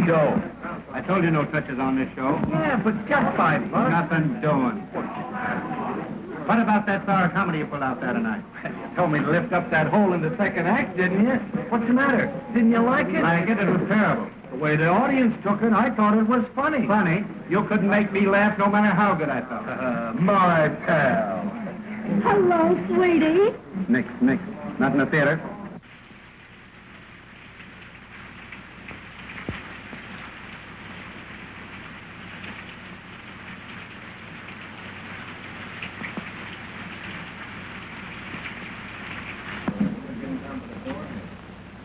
show. I told you no touches on this show. Yeah, but just $5. Nothing doing. What about that sour comedy you pulled out there tonight? You told me to lift up that hole in the second act, didn't you? What's the matter? Didn't you like it? Like it was terrible. The way the audience took it, I thought it was funny. Funny? You couldn't make me laugh no matter how good I felt. My pal. Hello, sweetie. Mix. Not in the theater.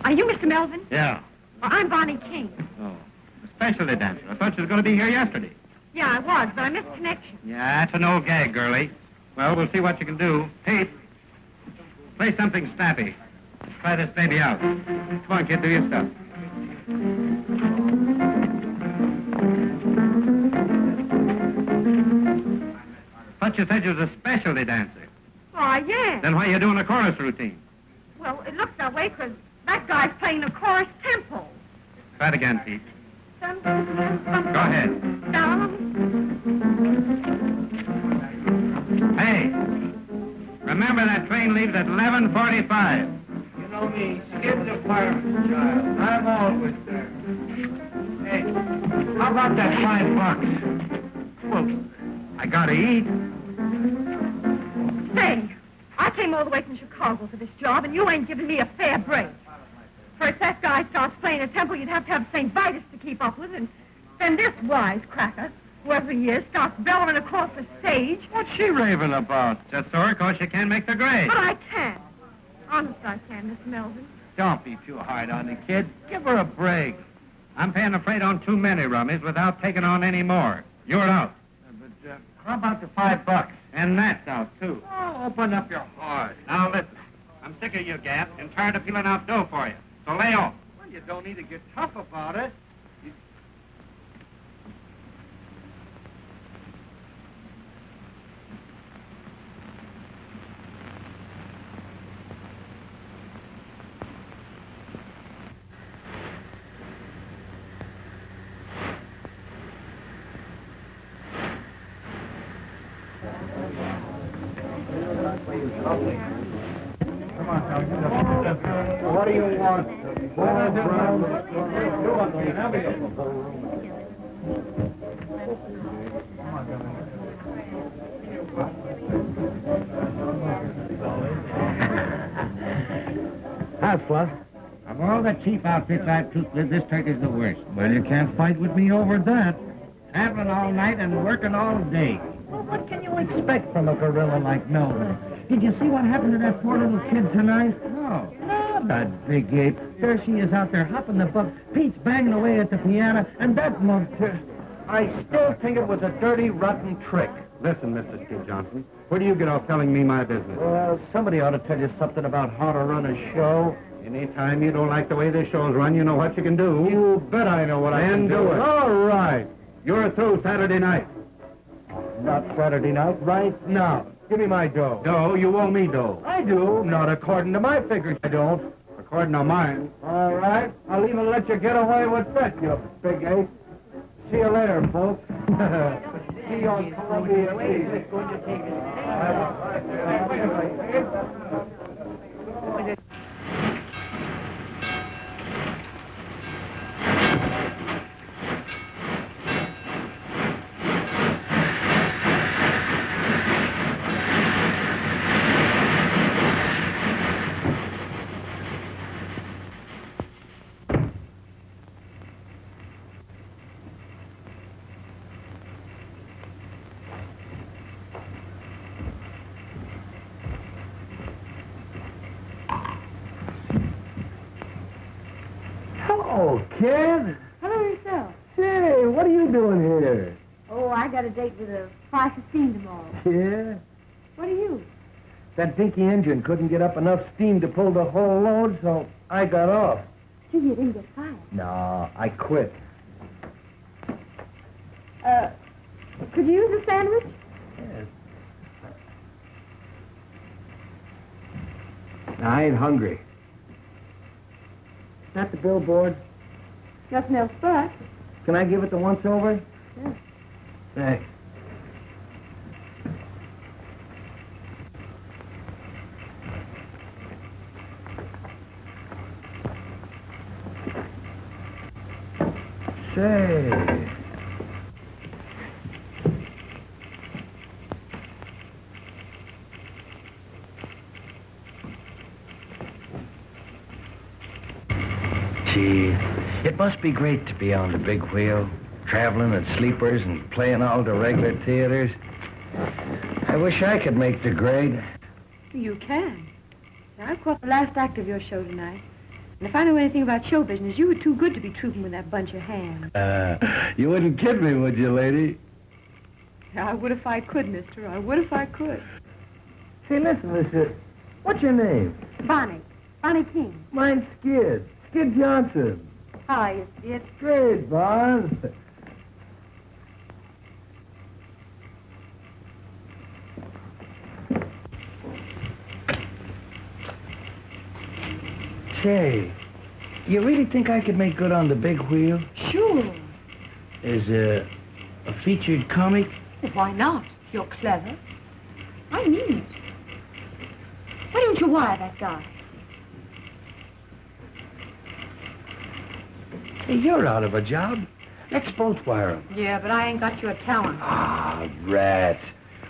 Are you Mr. Melvin? Yeah. Well, I'm Bonny King. Oh, a specialty dancer. I thought you was going to be here yesterday. Yeah, I was, but I missed connection. Yeah, that's an old gag, girlie. Well, we'll see what you can do. Pete, play something snappy. Try this baby out. Come on, kid, do your stuff. Thought you said you was a specialty dancer. Oh, yeah. Then why are you doing a chorus routine? Well, it looks that way because that guy's playing the chorus tempo. Try it again, Pete. Go Go ahead. Hey, remember that train leaves at 11:45. You know me, skip the fireman's child. I'm always there. Hey, how about that $5? Well, I gotta eat. Say, I came all the way from Chicago for this job, and you ain't giving me a fair break. First, that guy starts playing a tempo you'd have to have St. Vitus to keep up with, and then this wisecracker, whoever he is, starts bellowing across the stage. What's she raving about? Just sore 'cause she can't make the grade. But I can't. Honest, I can, Miss Melvin. Don't be too hard on the kid. Give her a break. I'm paying the freight on too many rummies without taking on any more. You're out. But how about the $5? And that's out, too. Oh, open up your heart. Now, listen. I'm sick of you, Gap, and tired of peeling out dough for you. So lay off. Well, you don't need to get tough about it. What do you want? How's Fluff? Of all the cheap outfits I've took with, this turkey's the worst. Well, you can't fight with me over that. Traveling all night and working all day. Well, what can you expect from a gorilla like Melvin? Did you see what happened to that poor little kid tonight? No. No, that big ape. There she is out there hopping the buck. Pete's banging away at the piano, and that monster... I still think it was a dirty, rotten trick. Listen, Mr. Steve Johnson, where do you get off telling me my business? Well, somebody ought to tell you something about how to run a show. Anytime you don't like the way this show's run, you know what you can do. You bet I know what I can do. All right. You're through Saturday night. Not Saturday night, right now. Give me my dough. Dough? You owe me dough. I do. Not according to my figures, I don't. According to mine. All right. I'll even let you get away with that, you big ape. See you later, folks. See you on Columbia Eve. Hello, kid. Hello yourself. Say, what are you doing here? Oh, I got a date with a 5:15 tomorrow. Yeah? What are you? That dinky engine couldn't get up enough steam to pull the whole load, so I got off. Gee, you didn't get fired. No, I quit. Could you use a sandwich? Yes. I ain't hungry. Is that the billboard? Nothing else but. Can I give it the once-over? Yeah. Thanks. Say. Gee, it must be great to be on the big wheel, traveling at sleepers and playing all the regular theaters. I wish I could make the grade. You can. Now, I've caught the last act of your show tonight. And if I know anything about show business, you were too good to be trooping with that bunch of hands. You wouldn't kid me, would you, lady? I would if I could, mister. I would if I could. Say, listen, mister. What's your name? Bonny. Bonny King. Mine's Skid. Skid Johnson. Hi, you see it. Great, Bon. Say, you really think I could make good on the big wheel? Sure. As a featured comic? Well, why not? You're clever. I mean it. Why don't you wire that guy? Hey, you're out of a job. Let's both wire him. Yeah, but I ain't got your talent. Ah, rats.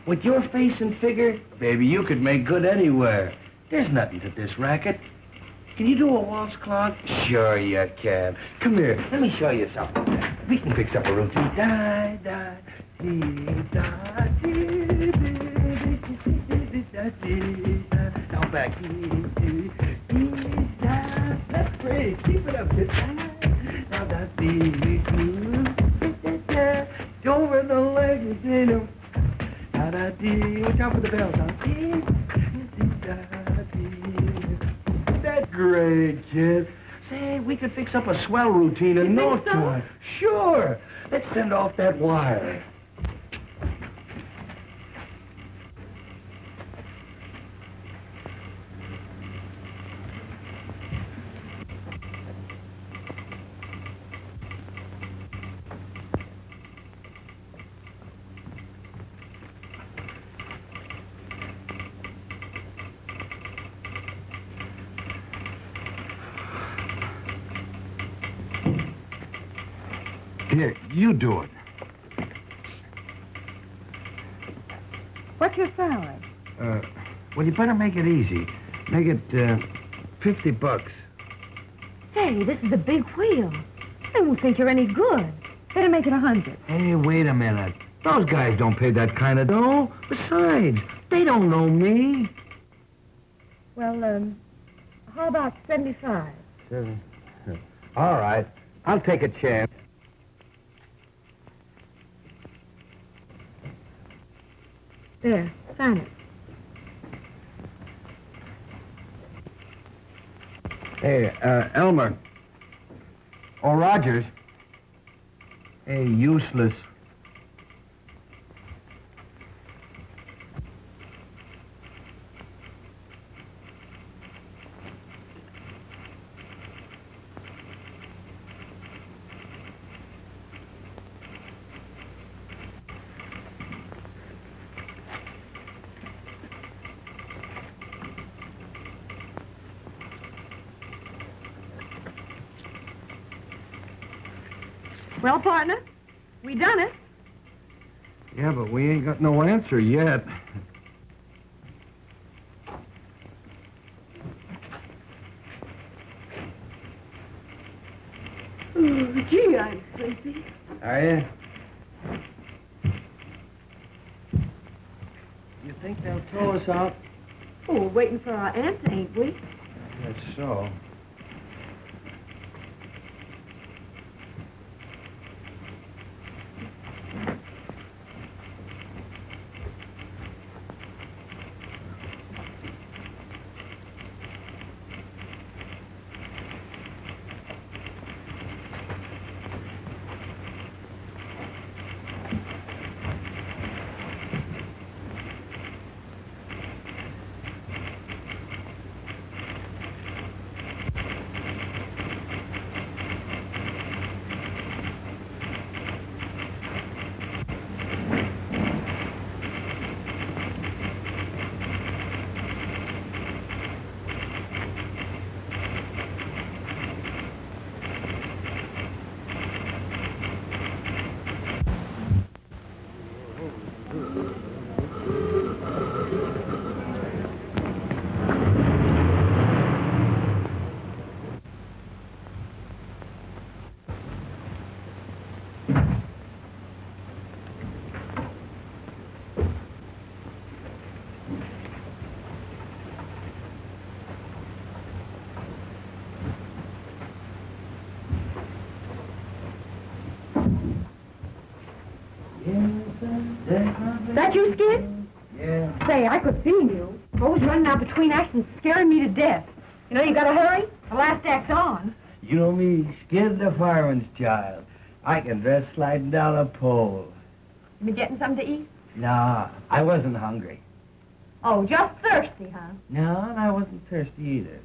With your face and figure, baby, you could make good anywhere. There's nothing to this racket. Can you do a waltz clock? Sure you can. Come here, let me show you something. We can fix up a routine. Da, da, dee, da, dee, dee, da, dee, da. Now back. Dee, dee, dee, da. That's great. Keep it up, kid. Now that's dee, dee, dee, da. Over the legs, you know. Da, da, dee. Watch out for the bells. Dee, dee, da, dee. That's great, kid. Say, we could fix up a swell routine in no time. Sure. Let's send off that wire. Here, you do it. What's your salary? Well, you better make it easy. Make it, $50. Say, this is a big wheel. They won't think you're any good. Better make it 100. Hey, wait a minute. Those guys don't pay that kind of dough. Besides, they don't know me. Well, how about 75? All right. I'll take a chance. There, sign it. Hey, Elmer. Or Rogers. Hey, useless. Well, partner, we done it. Yeah, but we ain't got no answer yet. Oh, gee, I'm sleepy. Are you? You think they'll throw us out? Oh, we're waiting for our answer, ain't we? That's so. That you, Skid? Yeah. Say, I could see you. Always running out between acts and scaring me to death. You know, you gotta hurry. The last act's on. You know me, Skid the fireman's child. I can dress sliding down a pole. You been getting something to eat? Nah, I wasn't hungry. Oh, just thirsty, huh? No, and I wasn't thirsty either.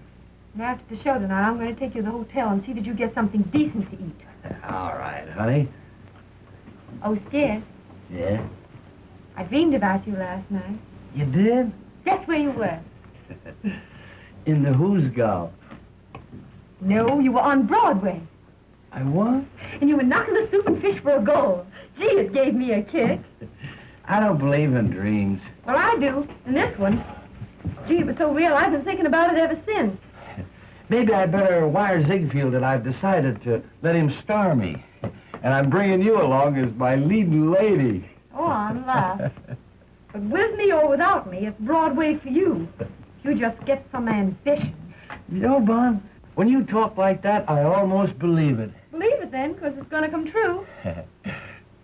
And after the show tonight, I'm going to take you to the hotel and see that you get something decent to eat. All right, honey. Oh, Skid, Yeah? I dreamed about you last night. You did? Guess where you were? In the Who's Golf. No, you were on Broadway. I what? And you were knocking the soup and fish for a goal. Gee, it gave me a kick. I don't believe in dreams. Well, I do. And this one. Gee, it was so real, I've been thinking about it ever since. Maybe I'd better wire Ziegfeld that I've decided to let him star me. And I'm bringing you along as my leading lady. Oh, I'm laugh. But with me or without me, it's Broadway for you. You just get some ambition. You know, Bon, when you talk like that, I almost believe it. Believe it then, because it's going to come true.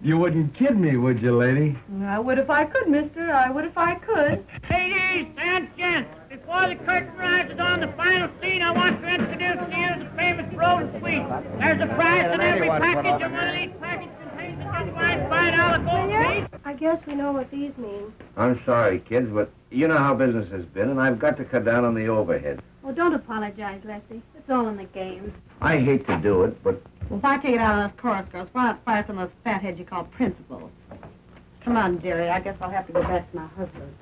You wouldn't kid me, would you, lady? I would if I could, mister. I would if I could. Ladies and gents, before the curtain rises on the final scene, I want to introduce to you the famous Road Suite. There's a prize in every package, and one of these packages contains a genuine $5 gold piece. I guess we know what these mean. I'm sorry, kids, but you know how business has been, and I've got to cut down on the overhead. Well, don't apologize, Lefty. It's all in the game. I hate to do it, but Well, if I take it out of those chorus girls, why not fire some of those fatheads you call principals? Come on, Jerry. I guess I'll have to go back to my husband.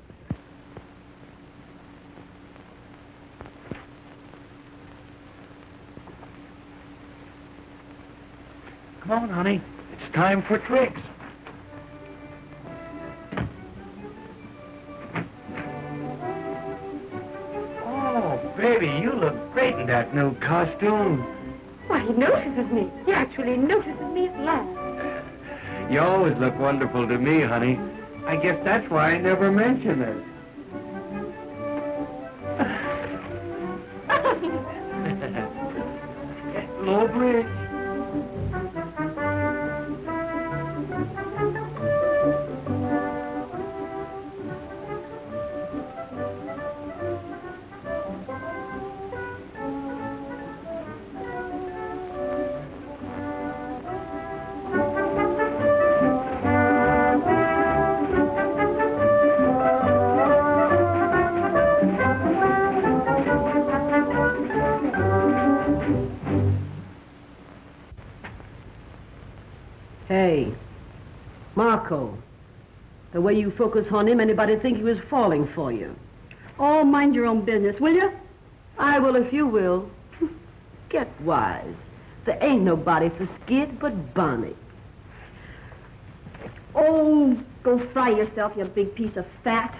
Come on, honey. It's time for tricks. Oh, baby, you look great in that new costume. Why, he notices me. He actually notices me at last. You always look wonderful to me, honey. I guess that's why I never mention it. Low bridge. Hey, Marco, the way you focus on him, anybody think he was falling for you? Oh, mind your own business, will you? I will if you will. Get wise. There ain't nobody for Skid but Bonny. Oh, go fry yourself, you big piece of fat.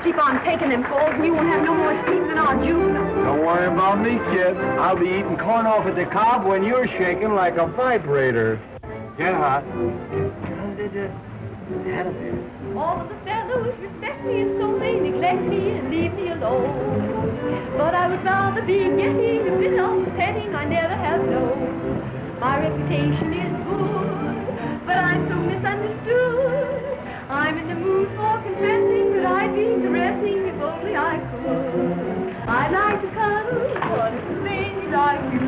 Keep on taking them calls, and you won't have no more sleep than our juveniles. Don't worry about me, kid. I'll be eating corn off at the cob when you're shaking like a vibrator. Get hot. All of the fellows respect me, and so they neglect me and leave me alone. But I would rather be getting a bit of petting I never have known. My reputation is good, but I'm so misunderstood. I'm in the mood for confessing that I'd be caressing if only I could. I'd like to cuddle, but it's the things I do.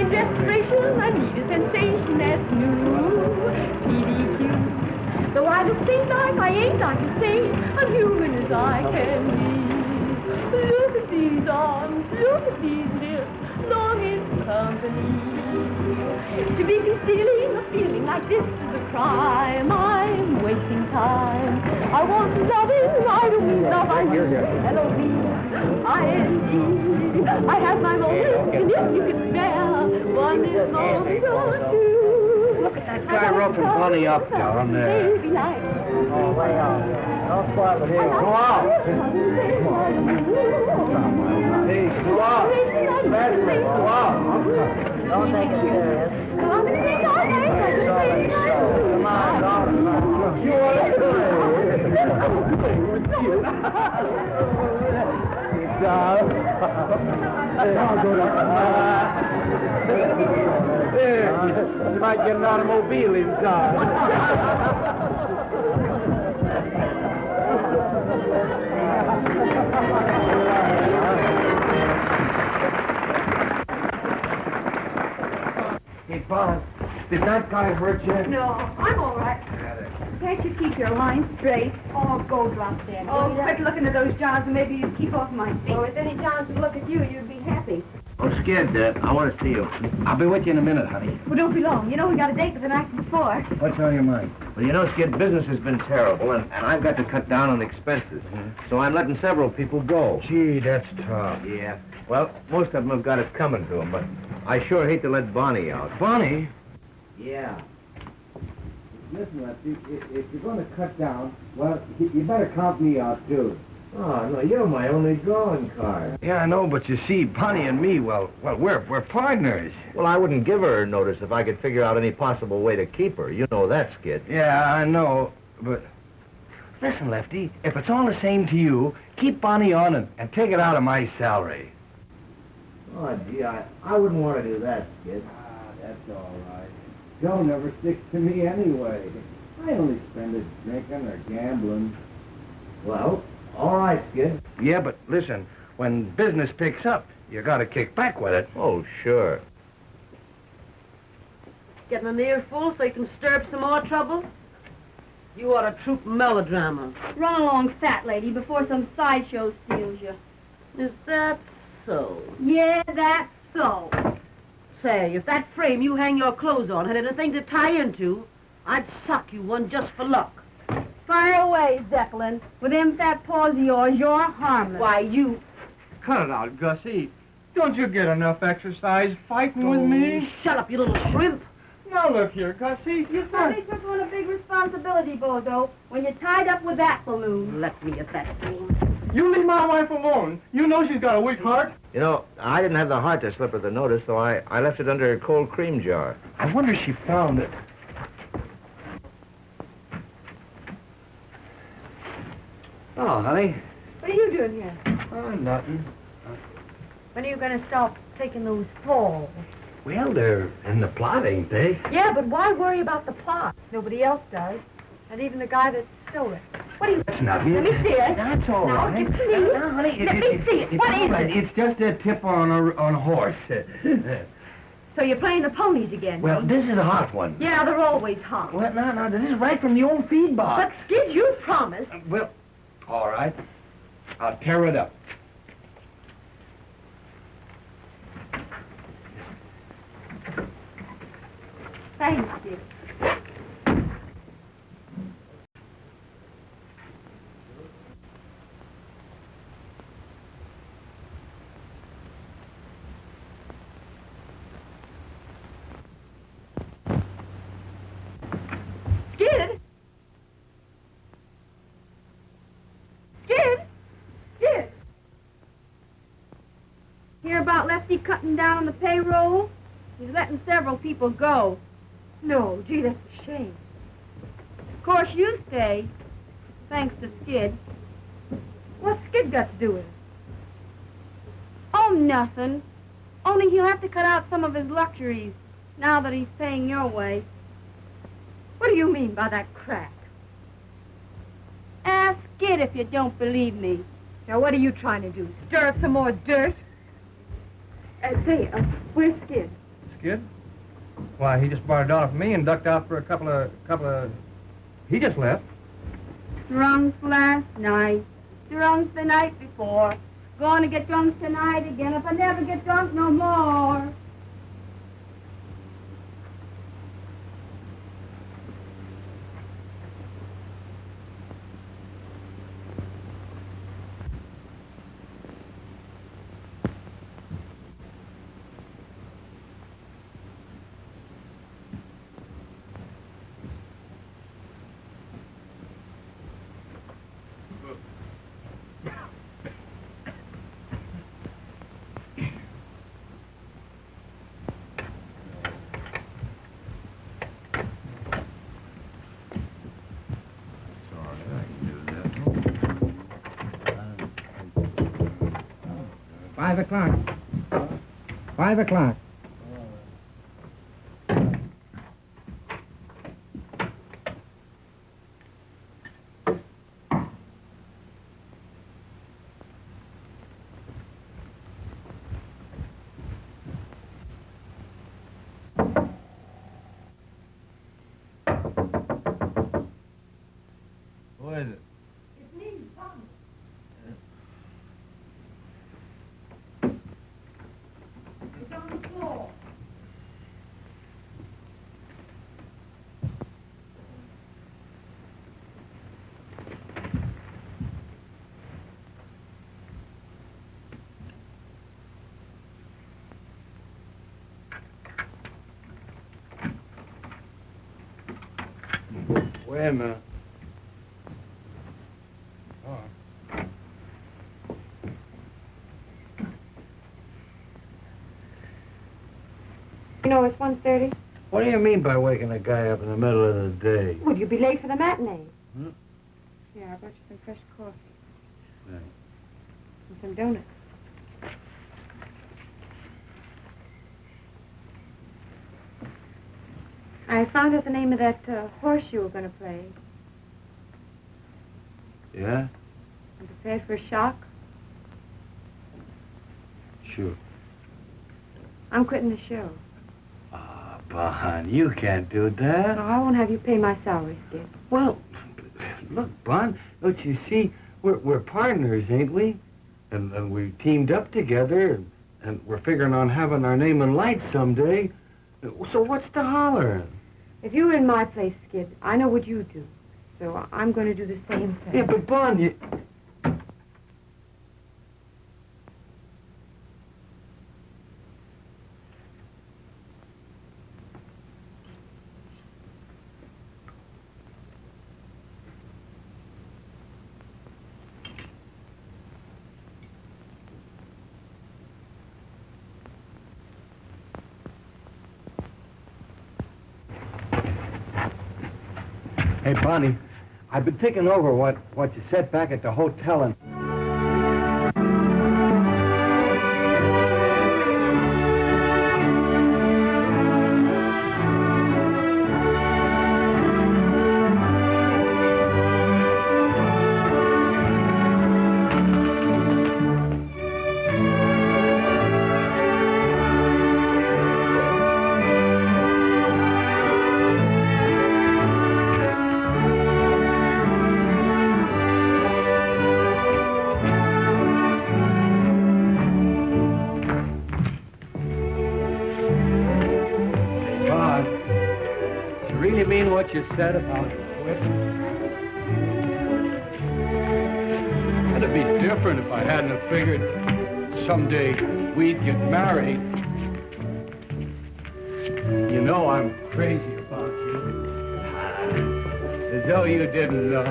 In desperation, I need a sensation that's new. PDQ. Though I look things like I ain't, I can say I'm human as I can be. Look at these arms, look at these lips, longing for company. To be concealing a feeling like this is a crime. I'm wasting time. I want loving, I don't mean love, I mean L-O-V-I-N-G. I have my moments, and if you can spare one is moment or two. Look at that guy roughing Bonny up down there. Oh, way out. Don't spoil it here. Go out. Hey, go out. Faster, go out. Don't take it serious. Come on, daughter. You want to you might get an automobile inside. Hey, Bob, did that guy hurt you? No, I'm all right. Can't you keep your line straight? Oh, go drop dead. Oh, quit looking at those jobs and maybe you'd keep off my feet. Oh, if any chance to look at you, you'd be happy. I'm scared, Dad. I want to see you. I'll be with you in a minute, honey. Well, don't be long. You know we got a date with the night before. What's on your mind? Well, you know, Skid, business has been terrible, and I've got to cut down on expenses. So I'm letting several people go. Gee, that's tough. Yeah. Well, most of them have got it coming to them, but I sure hate to let Bonny out. Bonny? Yeah. Listen, Lefty, if you're going to cut down, well, you better count me out, too. Oh, no, you're my only drawing card. Yeah, I know, but you see, Bonny and me, well, we're partners. Well, I wouldn't give her notice if I could figure out any possible way to keep her. You know that, Skid. Yeah, I know, but... Listen, Lefty, if it's all the same to you, keep Bonny on and take it out of my salary. Oh, gee, I wouldn't want to do that, Skid. That's all right. Joe never sticks to me anyway. I only spend it drinking or gambling. Well, all right, Skid. Yeah, but listen, when business picks up, you gotta kick back with it. Oh, sure. Getting an earful so you can stir up some more trouble? You ought to troupe melodrama. Run along, fat lady, before some sideshow steals you. Is that so? Yeah, that's so. Say, if that frame you hang your clothes on had anything to tie into, I'd sock you one just for luck. Fire away, Zeppelin. With them fat paws of yours, you're harmless. Why, you... Cut it out, Gussie. Don't you get enough exercise fighting with me? Shut up, you little shrimp. Now look here, Gussie. You certainly took on a big responsibility, Bozo, when you tied up with that balloon. Let me at that balloon. You leave my wife alone. You know she's got a weak heart. You know, I didn't have the heart to slip her the notice, so I left it under a cold cream jar. I wonder if she found it. Oh, honey. What are you doing here? Oh, nothing. When are you going to stop taking those falls? Well, they're in the plot, ain't they? Yeah, but why worry about the plot? Nobody else does. Not even the guy that stole it. What do you... That's nothing. Let me see it. That's all No, right. give it to me. No, honey, Let me see it. It's What all is right. it? It's just a tip on a horse. So you're playing the ponies again? Well, huh? this is a hot one. Yeah, they're always hot. Well, no, this is right from the old feed box. But, Skid, you promised. Well, all right. I'll tear it up. Thanks, Skid. Skid? Skid? Skid? Hear about Lefty cutting down on the payroll? He's letting several people go. No, gee, that's a shame. Of course, you stay, thanks to Skid. What's Skid got to do with it? Oh, nothing. Only he'll have to cut out some of his luxuries now that he's paying your way. What do you mean by that crack? Ask Skid if you don't believe me. Now, what are you trying to do? Stir up some more dirt? Where's Skid? Skid? Why, he just borrowed off me and ducked out for a couple of... He just left. Drunk last night, drunk the night before. Gonna get drunk tonight again if I never get drunk no more. $5. 5 o'clock. Who is it? It's me, Bonny. It's on the floor. Wait a minute. You know, it's 1:30. What do you mean by waking a guy up in the middle of the day? Would you be late for the matinee? Hmm? Yeah, I brought you some fresh coffee. Right. And some donuts. I found out the name of that horse you were going to play. Yeah? I'm prepared for a shock. Sure. I'm quitting the show. Ah, Bon, you can't do that. No, I won't have you pay my salary, Skid. Well, look, Bon, don't you see, we're partners, ain't we? And we teamed up together, and we're figuring on having our name in lights someday. So what's the holler? If you were in my place, Skid, I know what you'd do. So I'm going to do the same thing. Yeah, but Bon, you... Hey, Bonnie, I've been thinking over what you said back at the hotel and... What you said about quit. It'd be different if I hadn't have figured someday we'd get married. You know I'm crazy about you. As though you didn't know.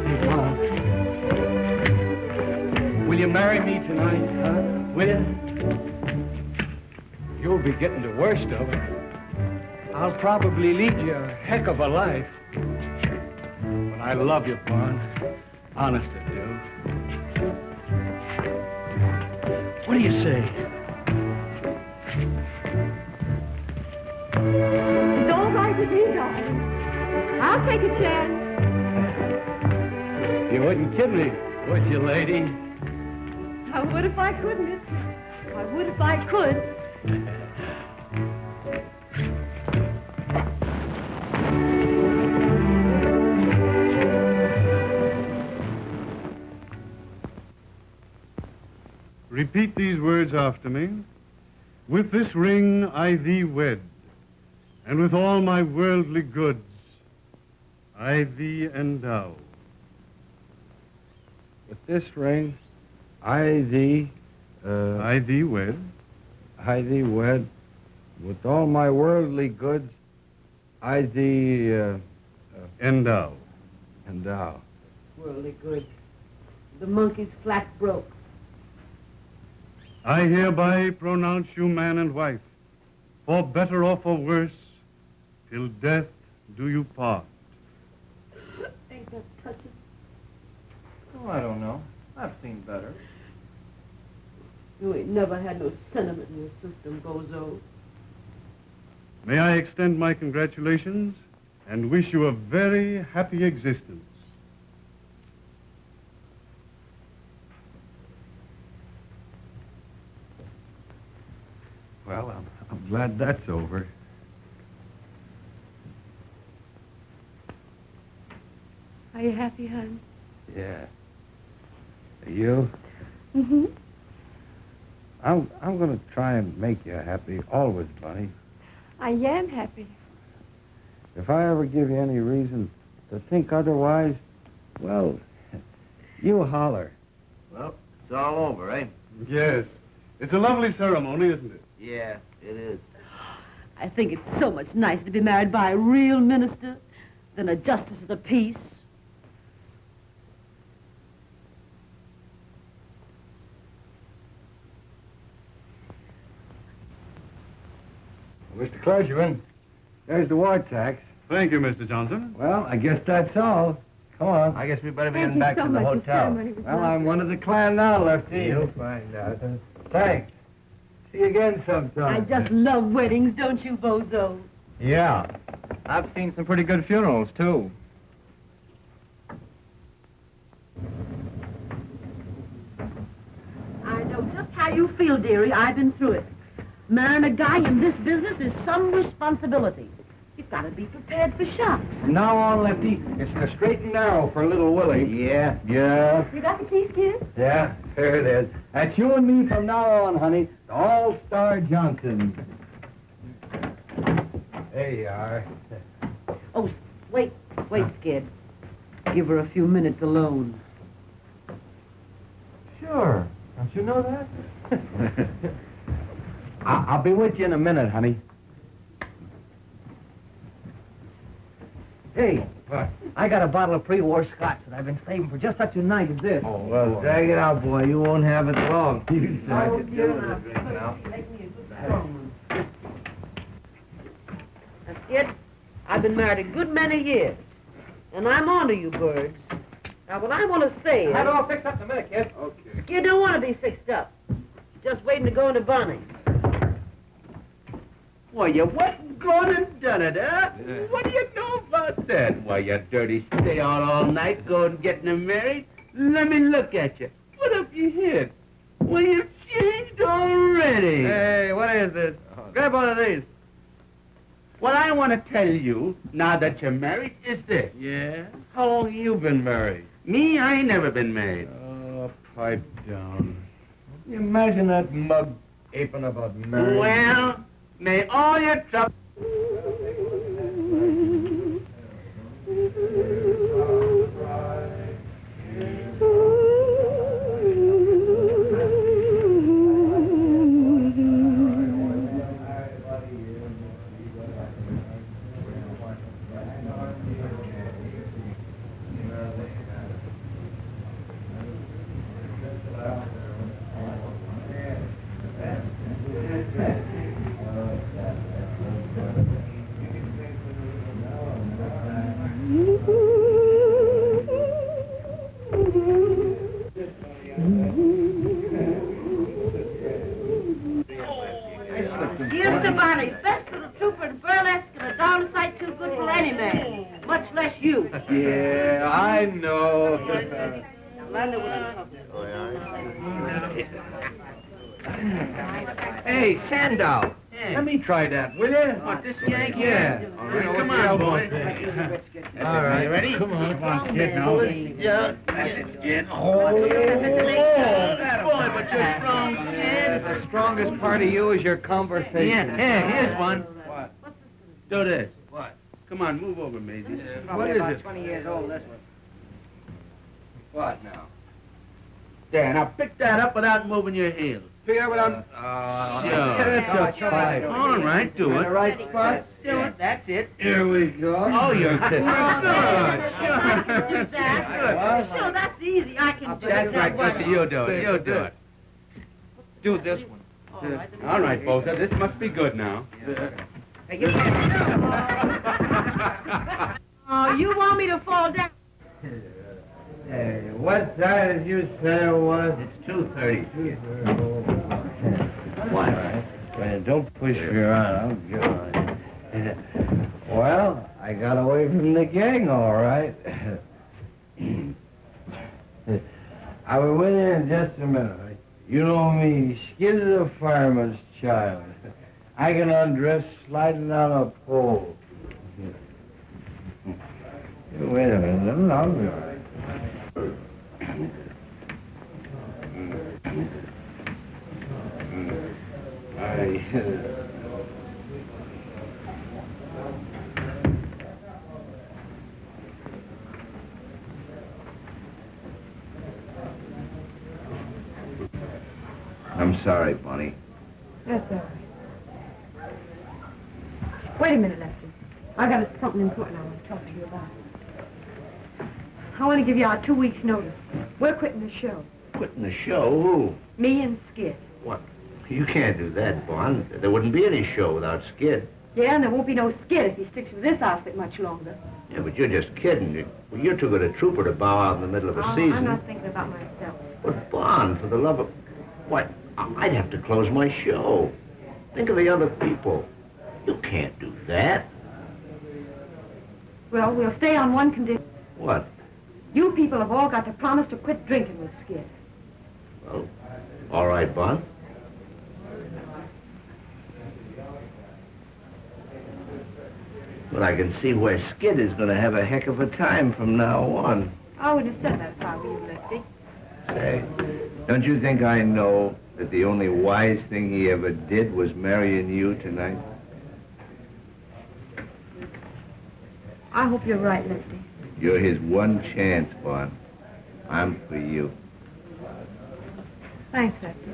Hey, Mom. Will you marry me tonight, huh? Will you? You'll be getting the worst of it. I'll probably lead you a heck of a life. But I love you, Bon. Honest I do. What do you say? It's all right with me, darling. I'll take a chance. You wouldn't kid me, would you, lady? I would if I could, miss. I would if I could. Repeat these words after me. With this ring I thee wed, and with all my worldly goods I thee endow. With this ring, I thee wed. I thee wed. With all my worldly goods, I thee endow. Endow. Worldly good. The monkey's flat broke. I hereby pronounce you man and wife, for better or for worse, till death do you part. Ain't that touching? Oh, I don't know. I've seen better. You ain't never had no sentiment in your system, Bozo. May I extend my congratulations and wish you a very happy existence. Well, I'm glad that's over. Are you happy, hon? Yeah. Are you? Mm-hmm. I'm going to try and make you happy always, Bonnie. I am happy. If I ever give you any reason to think otherwise, well, you holler. Well, it's all over, eh? Yes. It's a lovely ceremony, isn't it? Yeah, it is. I think it's so much nicer to be married by a real minister than a justice of the peace. Mr. Clergyman, there's the war tax. Thank you, Mr. Johnson. Well, I guess that's all. Come on. I guess we better be Thank getting you back so to the much. hotel. Well, I'm one of the clan now, Lefty. You'll find out. Thanks. See you again sometime. I just love weddings, don't you, Bozo? Yeah. I've seen some pretty good funerals, too. I know just how you feel, dearie. I've been through it. Marrying a guy in this business is some responsibility. You've got to be prepared for shocks. From now on, Lefty, it's the straight and narrow for little Willie. Yeah. Yeah. You got the keys, kid? Yeah, there it is. That's you and me from now on, honey. The All-Star Johnson. There you are. Oh, wait, Skid. Give her a few minutes alone. Sure. Don't you know that? I'll be with you in a minute, honey. Hey, I got a bottle of pre-war scotch that I've been saving for just such a night as this. Oh, well, drag it out, boy. You won't have it long. kid. I've been married a good many years. And I'm on to you birds. Now, what I want to say is... Have it all fixed up in a minute, kid. Okay. Skid don't want to be fixed up. He's just waiting to go into Bonny. Why, you went and gone and done it, huh? What do you know about that? Why, you dirty stay out all night going getting him married? Let me look at you. What have you hid? Well, you've changed already. Hey, what is this? Grab one of these. What I want to tell you, now that you're married, is this. Yeah? How long have you been married? Me, I ain't never been married. Oh, pipe down. You imagine that mug aping about marriage. Well, may all your trouble... Here's to Bonny, best of the trooper in Burlesque and a darn sight too good for any man, much less you. Yeah, I know. Landa with a Hey, Sandow, let me try that, will you? What, this yank? Yeah. All right, come on, boy. All right. You ready? Come on, kid, now. Yeah. That's it. Oh, boy, but you're strong, Stan. The strongest part of you is your conversation. Yeah, here's one. What? Do this. What? Come on, move over, Maisie. What is it? 20 years old, this one. What now? There, now pick that up without moving your heels. Pick up without... Sure. That's a pipe. All right, do it. Right spot? Do it. That's it. Here we go. Oh, you're good. Sure, I can do that. Sure, that's easy. I can do That's that. right, Gussie. You do it. You do it. Do this one. All right, Bozo. This must be good now. Hey, you Oh, you want me to fall down? Hey, what time did you say it was? It's 2:30. What? Man, don't push me around. I'm good. Well, I got away from the gang, all right. I'll be with you in just a minute. You know me, Skid is a fireman's child. I can undress sliding on a pole. Wait a minute, I'll be all right. I'm sorry, Bonny. That's all right. Wait a minute, Lefty. I got something important I want to talk to you about. I want to give you our 2 weeks' notice. We're quitting the show. Quitting the show? Who? Me and Skid. What? You can't do that, Bon. There wouldn't be any show without Skid. Yeah, and there won't be no Skid if he sticks with this outfit much longer. Yeah, but you're just kidding. You're too good a trooper to bow out in the middle of a season. I'm not thinking about myself. But, Bon, for the love of... What? I'd have to close my show. Think of the other people. You can't do that. Well, we'll stay on one condition. What? You people have all got to promise to quit drinking with Skid. Well, all right, Bon. Well, I can see where Skid is going to have a heck of a time from now on. I would have said that if I were you, Lefty. Say, don't you think I know that the only wise thing he ever did was marrying you tonight? I hope you're right, Lefty. You're his one chance, Bon. I'm for you. Thanks, Lefty.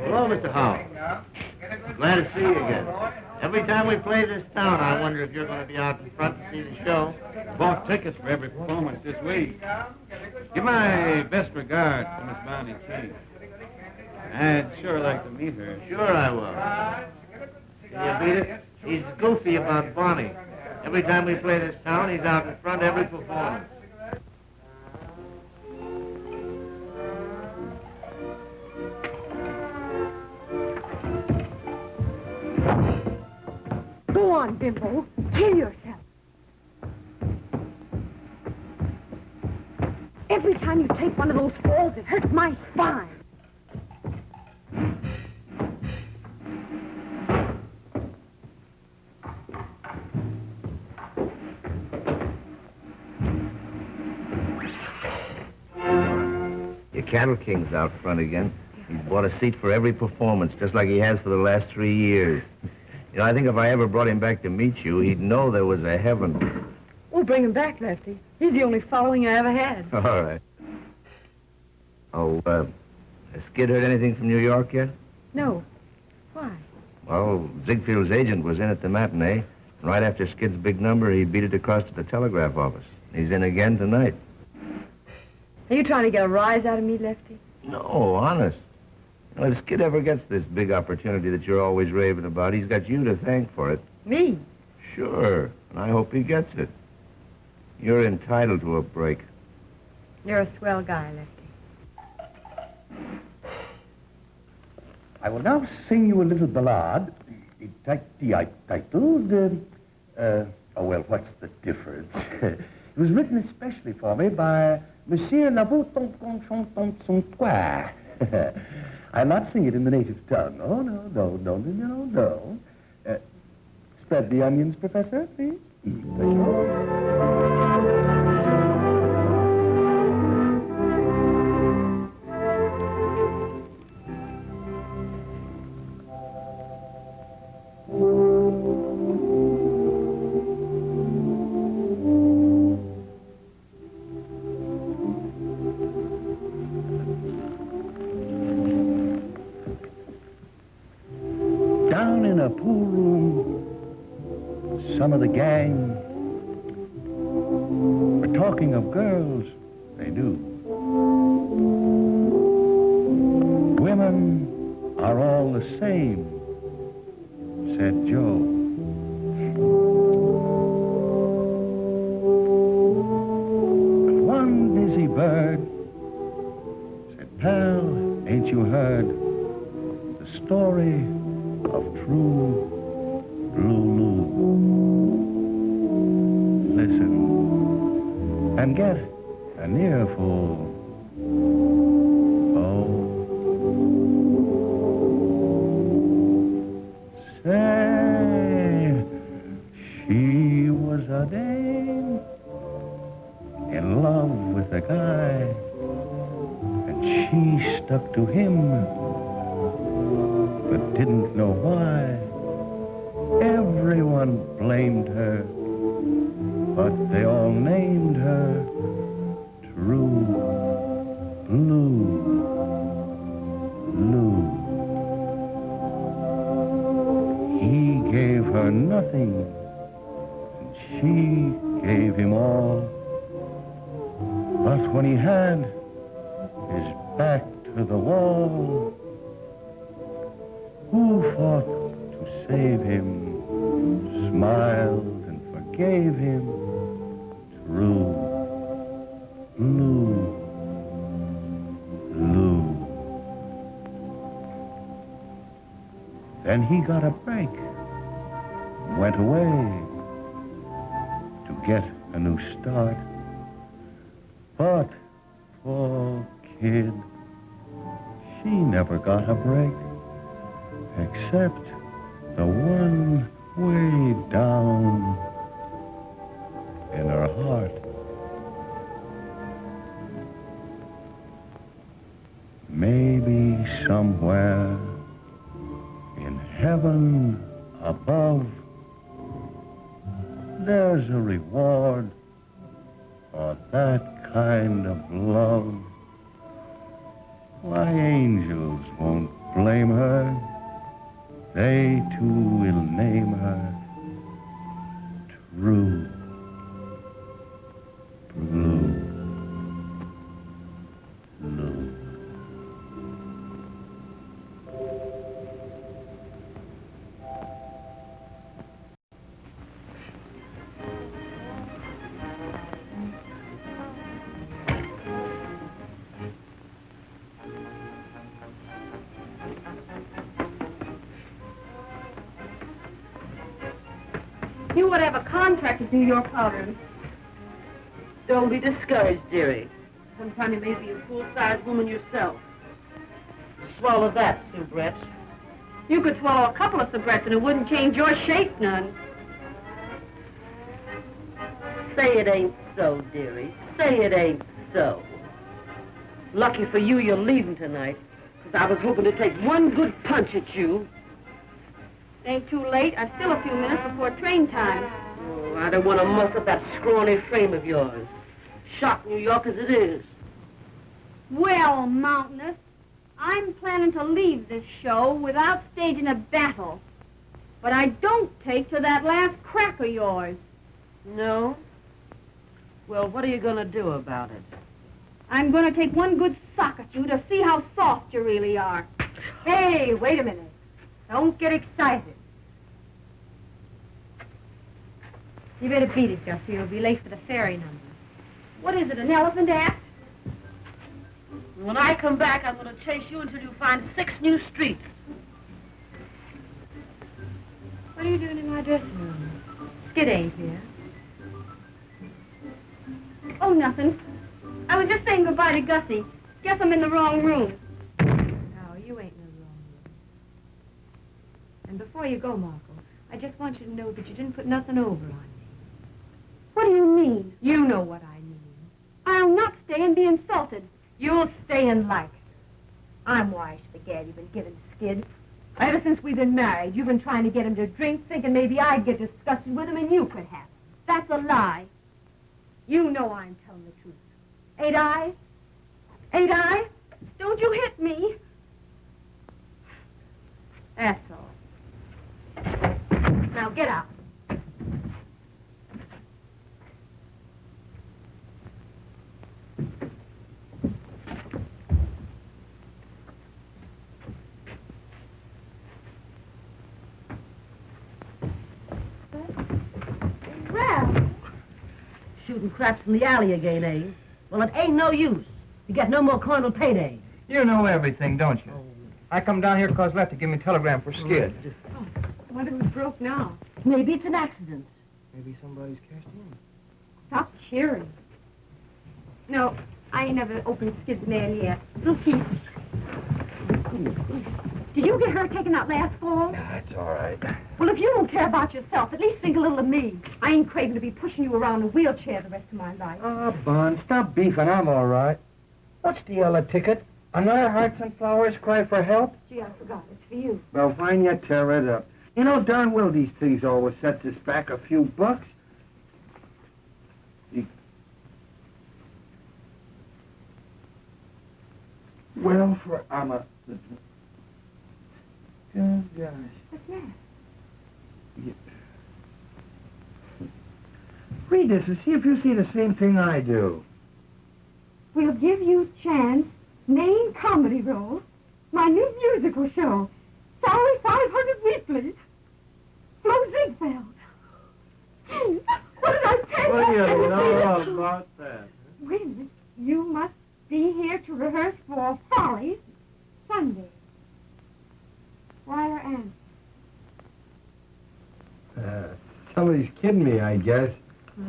Hello, Mr. Howell. Glad to see you again. Every time we play this town, I wonder if you're going to be out in front to see the show. Bought tickets for every performance this week. Give my best regards to Miss Bonny, too. I'd sure like to meet her. Sure I will. Can you beat it? He's goofy about Bonny. Every time we play this town, he's out in front every performance. Go on, Bimbo. Kill yourself. Every time you take one of those falls, it hurts my spine. Your cattle king's out front again. He's bought a seat for every performance, just like he has for the last 3 years. You know, I think if I ever brought him back to meet you, he'd know there was a heaven. We'll bring him back, Lefty. He's the only following I ever had. All right. Oh, has Skid heard anything from New York yet? No. Why? Well, Ziegfield's agent was in at the matinee. And right after Skid's big number, he beat it across to the telegraph office. He's in again tonight. Are you trying to get a rise out of me, Lefty? No, honest. You know, if Skid ever gets this big opportunity that you're always raving about, he's got you to thank for it. Me? Sure, and I hope he gets it. You're entitled to a break. You're a swell guy, Lefty. I will now sing you a little ballad, titled, oh, well, what's the difference? It was written especially for me by Monsieur Lavaux-Tonton-Chanton-Son-Toi. I'll not sing it in the native tongue. Oh, no. Spread the onions, Professor, please. Down in a pool room, some of the gang were talking of girls they knew. Women are all the same, said Joe. But one busy bird said, pal, ain't you heard the story of true Lulu? Listen and get an earful. Oh, say, she was a dame in love with a guy, and she stuck to him, but didn't know why. Everyone blamed her, but they all named her True Blue Lou. He gave her nothing, and she gave him all. But when he had his back to the wall, who fought to save him, smiled and forgave him? True Blue Lou. Then he got a break, went away to get a new start. But poor kid, she never got a break, except the one way down in her heart. Maybe somewhere in heaven above, there's a reward for that kind of love. Why, angels won't blame her. They too will name her True Blue. You would have a contract to do your powders. Don't be discouraged, dearie. Sometime you may be a full-sized woman yourself. Swallow that, soubrette. You could swallow a couple of soubrettes and it wouldn't change your shape none. Say it ain't so, dearie. Say it ain't so. Lucky for you, you're leaving tonight, because I was hoping to take one good punch at you. Ain't too late. I've still a few minutes before train time. Oh, I don't want to muss up that scrawny frame of yours. Shot New York as it is. Well, Mountainous, I'm planning to leave this show without staging a battle. But I don't take to that last crack of yours. No? Well, what are you going to do about it? I'm going to take one good sock at you to see how soft you really are. Hey, wait a minute. Don't get excited. You better beat it, Gussie. You'll be late for the ferry number. What is it, an elephant act? When I come back, I'm going to chase you until you find 6 new streets. What are you doing in my dressing room? Skid ain't here. Oh, nothing. I was just saying goodbye to Gussie. Guess I'm in the wrong room. No, you ain't in the wrong room. And before you go, Marco, I just want you to know that you didn't put nothing over on me. What do you mean? You know what I mean. I'll not stay and be insulted. You'll stay and like it. I'm wise to the gad you've been giving Skid. Ever since we've been married, you've been trying to get him to drink, thinking maybe I'd get disgusted with him and you could have him. That's a lie. You know I'm telling the truth. Ain't I? Ain't I? Don't you hit me. That's all. Now get out. Shooting craps in the alley again, eh? Well, it ain't no use. You get no more coin will payday. You know everything, don't you? I come down here because Lefty gave me a telegram for Skid. Oh, I wonder who's broke now. Maybe it's an accident. Maybe somebody's cashed in. Stop cheering. No, I ain't never opened Skid's mail yet. We'll see. Did you get her taking that last fall? That's all right. Well, if you don't care about yourself, at least think a little of me. I ain't craving to be pushing you around in a wheelchair the rest of my life. Oh, Bon, stop beefing. I'm all right. What's the yellow ticket? Another Hearts and Flowers cry for help? Gee, I forgot. It's for you. Well, fine, you tear it up. You know darn well these things always sets us back a few bucks. Well, for I'm a... Good gosh. What's that? Read this and see if you see the same thing I do. We'll give you chance, main comedy role, my new musical show, salary 500 weekly, Flo Ziegfeld. Gee, what did I tell you? What do you know about that? Wait a minute. You must be here to rehearse for Farley Sunday. Wire Ann. Somebody's kidding me, I guess.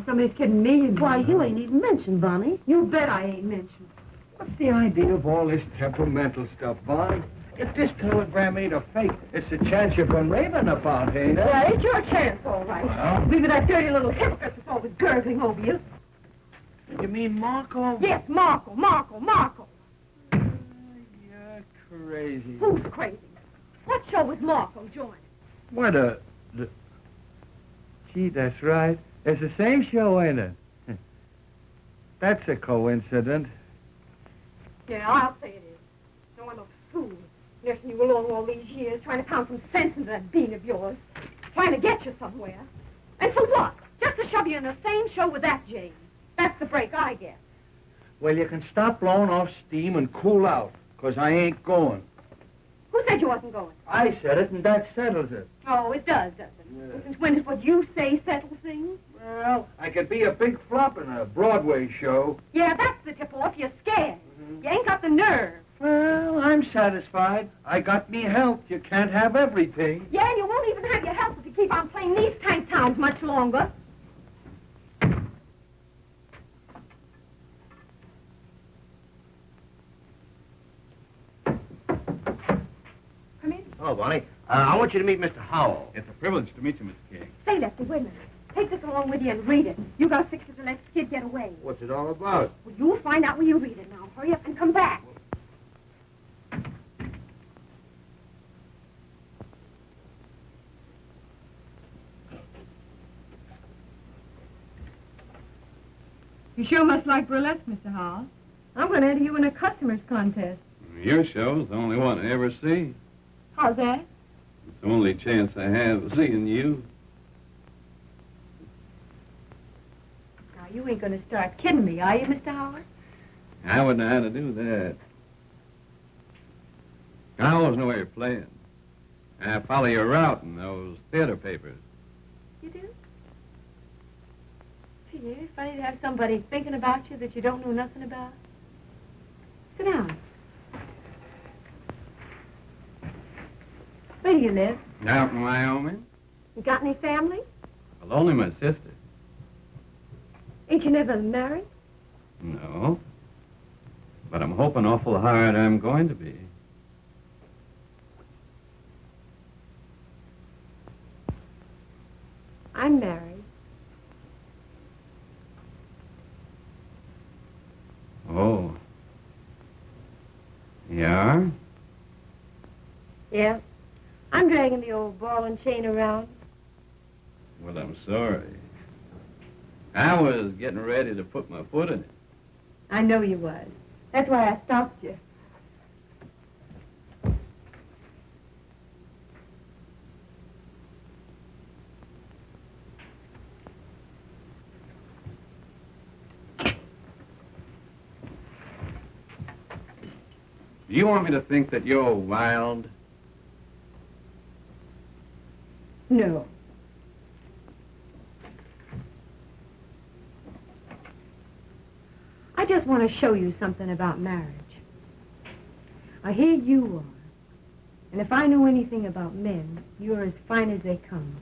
Somebody's kidding me. Why, you ain't even mentioned, Bonny. You bet I ain't mentioned. What's the idea of all this temperamental stuff, Bonnie? If this telegram ain't a fake, it's a chance you've been raving about, ain't it? Well, it's your chance, all right. Well? Leave it that dirty little hypocrite that's always gurgling over you. You mean Marco? Yes, Marco. You're crazy. Who's crazy? What show was Marco joining? What Gee, that's right. It's the same show, ain't it? That's a coincidence. Yeah, I'll say it is. Nursing you along all these years, trying to pound some sense into that bean of yours. Trying to get you somewhere. And for what? Just to shove you in the same show with that Jane. That's the break I get. Well, you can stop blowing off steam and cool out, 'cause I ain't going. Who said you wasn't going? I said it, and that settles it. Oh, it does, doesn't it? Yeah. Since when does what you say settle things? Well, I could be a big flop in a Broadway show. Yeah, that's the tip-off. You're scared. You ain't got the nerve. Well, I'm satisfied. I got me health. You can't have everything. Yeah, and you won't even have your health if you keep on playing these tank towns much longer. Come in. Oh, Bonnie, I want you to meet Mr. Howell. It's a privilege to meet you, Mr. King. Say, Lefty, wait a minute. Take this along with you and read it. You gotta fix it to let the kid get away. What's it all about? Well, you'll find out when you read it now. Hurry up and come back. You sure must like burlesque, Mr. Howell. I'm going to enter you in a customer's contest. Your show's the only one I ever see. How's that? It's the only chance I have of seeing you. Now, you ain't going to start kidding me, are you, Mr. Howell? I wouldn't know how to do that. I always know where you're playing. I follow your route in those theater papers. You do? Gee, it's funny to have somebody thinking about you that you don't know nothing about. Sit down. Where do you live? Out in Wyoming? You got any family? Well, only my sister. Ain't you never married? No. But I'm hoping awful hard I'm going to be. I'm married. Oh. You are? Yeah. I'm dragging the old ball and chain around. Well, I'm sorry. I was getting ready to put my foot in it. I know you was. That's why I stopped you. Do you want me to think that you're wild? No. I just want to show you something about marriage. I hear you are. And if I know anything about men, you're as fine as they come.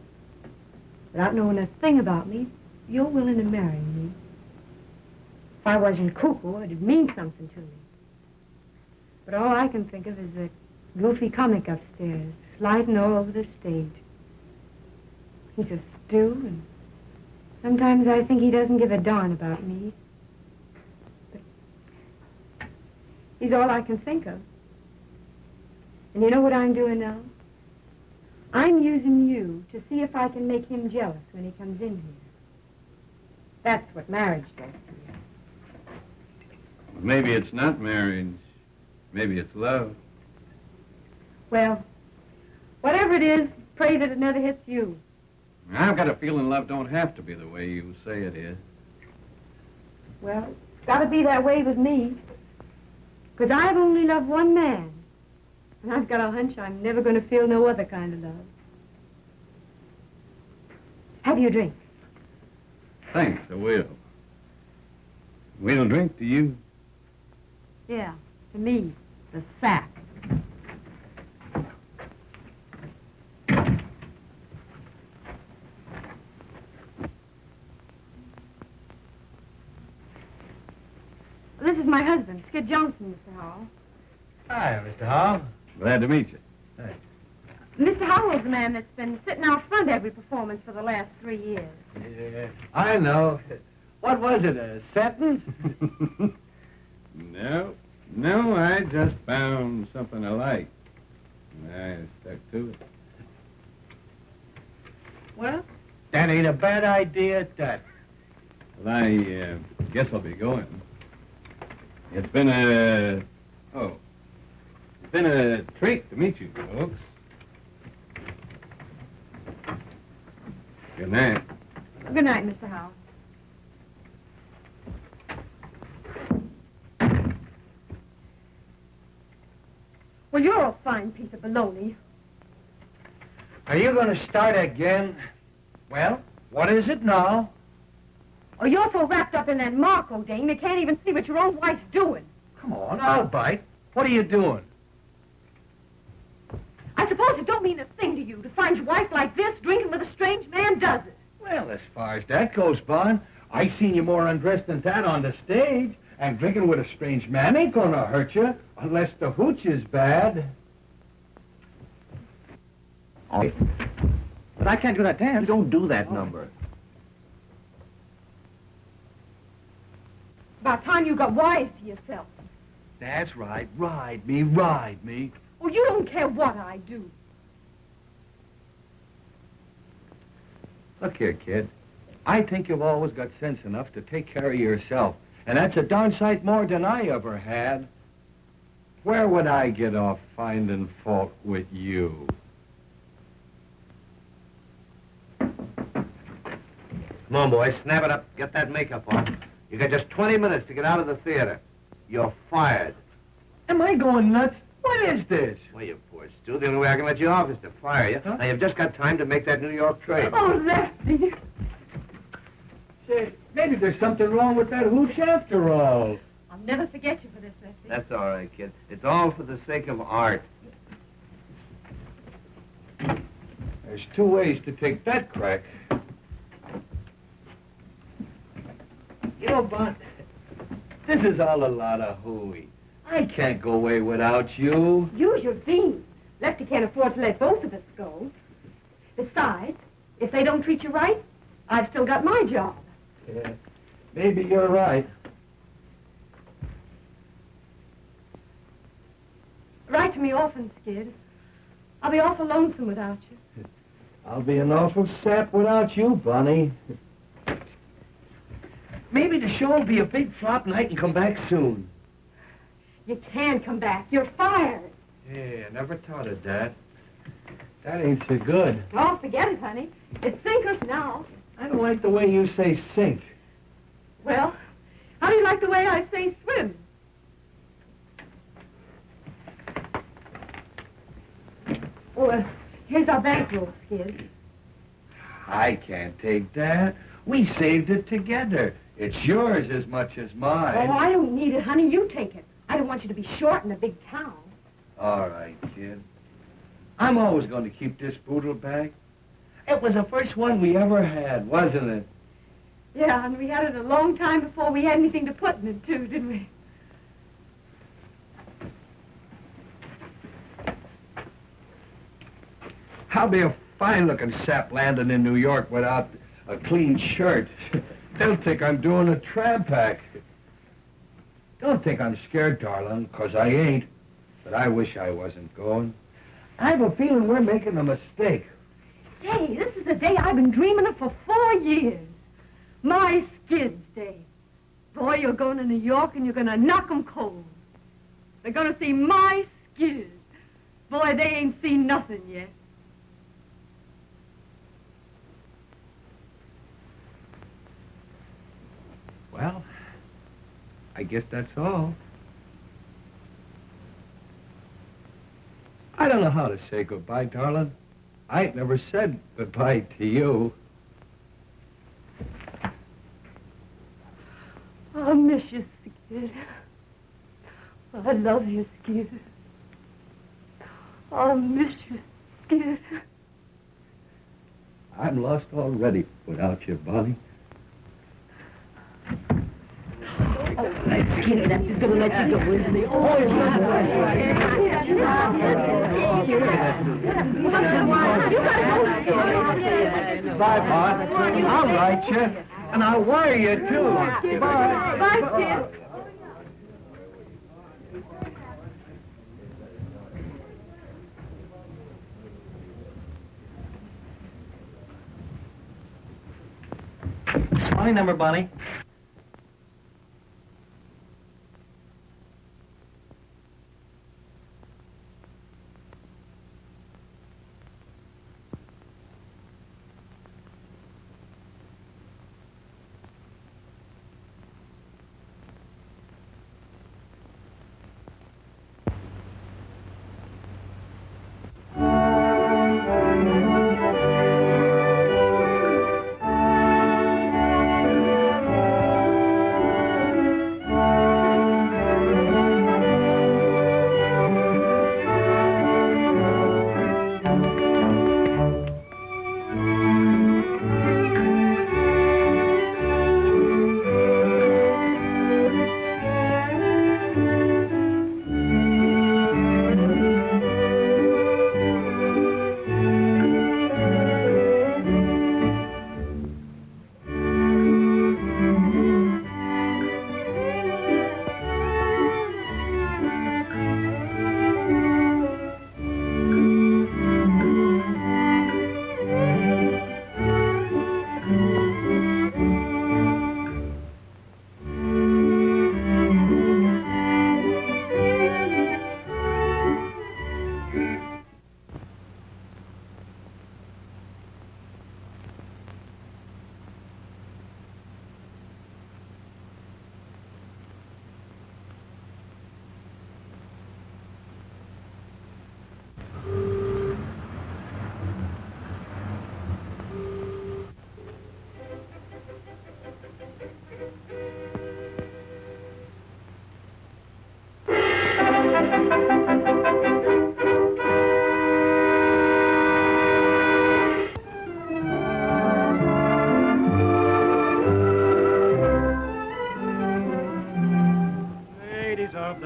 Without knowing a thing about me, you're willing to marry me. If I wasn't cuckoo, it'd mean something to me. But all I can think of is that goofy comic upstairs, sliding all over the stage. He's a stew, and sometimes I think he doesn't give a darn about me. But he's all I can think of. And you know what I'm doing now? I'm using you to see if I can make him jealous when he comes in here. That's what marriage does to you. Maybe it's not marriage. Maybe it's love. Well, whatever it is, pray that it never hits you. I've got a feeling love don't have to be the way you say it is. Well, it's got to be that way with me. Because I've only loved one man. And I've got a hunch I'm never going to feel no other kind of love. Have you a drink? Thanks, I will. We'll drink to you. Yeah, to me, the sack. This is my husband, Skid Johnson, Mr. Howell. Hi, Mr. Howell. Glad to meet you. Thanks. Mr. Howell's the man that's been sitting out front every performance for the last 3 years. Yeah, I know. What was it, a sentence? No, I just found something I liked. And I stuck to it. Well? That ain't a bad idea, that. Well, I guess I'll be going. It's been a... Oh. It's been a treat to meet you folks. Good night. Good night, Mr. Howell. Well, you're a fine piece of baloney. Are you going to start again? Well, what is it now? Oh, you're so wrapped up in that Marco dame, you can't even see what your own wife's doing. Come on, I'll bite. What are you doing? I suppose it don't mean a thing to you to find your wife like this, drinking with a strange man, does it? Well, as far as that goes, Bon, I seen you more undressed than that on the stage. And drinking with a strange man ain't gonna hurt you, unless the hooch is bad. Oh, but I can't do that dance. Don't do that number. About time you got wise to yourself. That's right. Ride me, ride me. Oh, you don't care what I do. Look here, kid. I think you've always got sense enough to take care of yourself. And that's a darn sight more than I ever had. Where would I get off finding fault with you? Come on, boys, snap it up. Get that makeup on. You got just 20 minutes to get out of the theater. You're fired. Am I going nuts? What is this? Well, you poor Stu. The only way I can let you off is to fire you. Huh? Now, you've just got time to make that New York train. Oh, Lefty. Say, maybe there's something wrong with that hooch after all. I'll never forget you for this, Lefty. That's all right, kid. It's all for the sake of art. There's two ways to take that crack. You know, Bon, this is all a lot of hooey. I can't go away without you. Use your beans. Lefty can't afford to let both of us go. Besides, if they don't treat you right, I've still got my job. Yeah, maybe you're right. Write to me often, Skid. I'll be awful lonesome without you. I'll be an awful sap without you, Bonny. Maybe the show will be a big flop and I can come back soon. You can come back. You're fired. Yeah, I never thought of that. That ain't so good. Oh, forget it, honey. It's sinkers now. I don't like the way you say sink. Well, how do you like the way I say swim? Oh, here's our bankroll, Skid. I can't take that. We saved it together. It's yours as much as mine. Oh, I don't need it, honey. You take it. I don't want you to be short in a big town. All right, kid. I'm always going to keep this boodle bag. It was the first one we ever had, wasn't it? Yeah, and we had it a long time before we had anything to put in it, too, didn't we? I'll be a fine-looking sap landing in New York without a clean shirt. They'll think I'm doing a tramp act. Don't think I'm scared, darling, 'cause I ain't. But I wish I wasn't going. I have a feeling we're making a mistake. Say, this is a day I've been dreaming of for 4 years. My Skid's Day. Boy, you're going to New York and you're going to knock 'em cold. They're going to see my Skid. Boy, they ain't seen nothing yet. Well, I guess that's all. I don't know how to say goodbye, darling. I ain't never said goodbye to you. I'll miss you, Skid. I love you, Skid. I'll miss you, Skid. I'm lost already without you, Bonny. That Skid, that's just going to let you go, isn't he? Bye, Bon. I'll write you, and I'll wire you, too. Bye. Bye, Skid. It's my number, Bonny.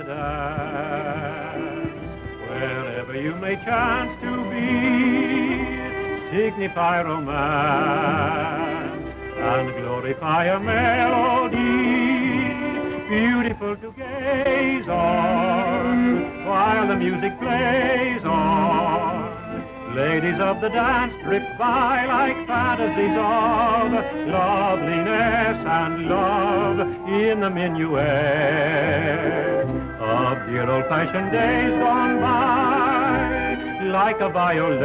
the dance. Wherever you may chance to be, signify romance and glorify a melody, beautiful to gaze on, while the music plays on. Ladies of the dance drift by like fantasies of loveliness and love in the minuet of dear old-fashioned days gone by, like a violet.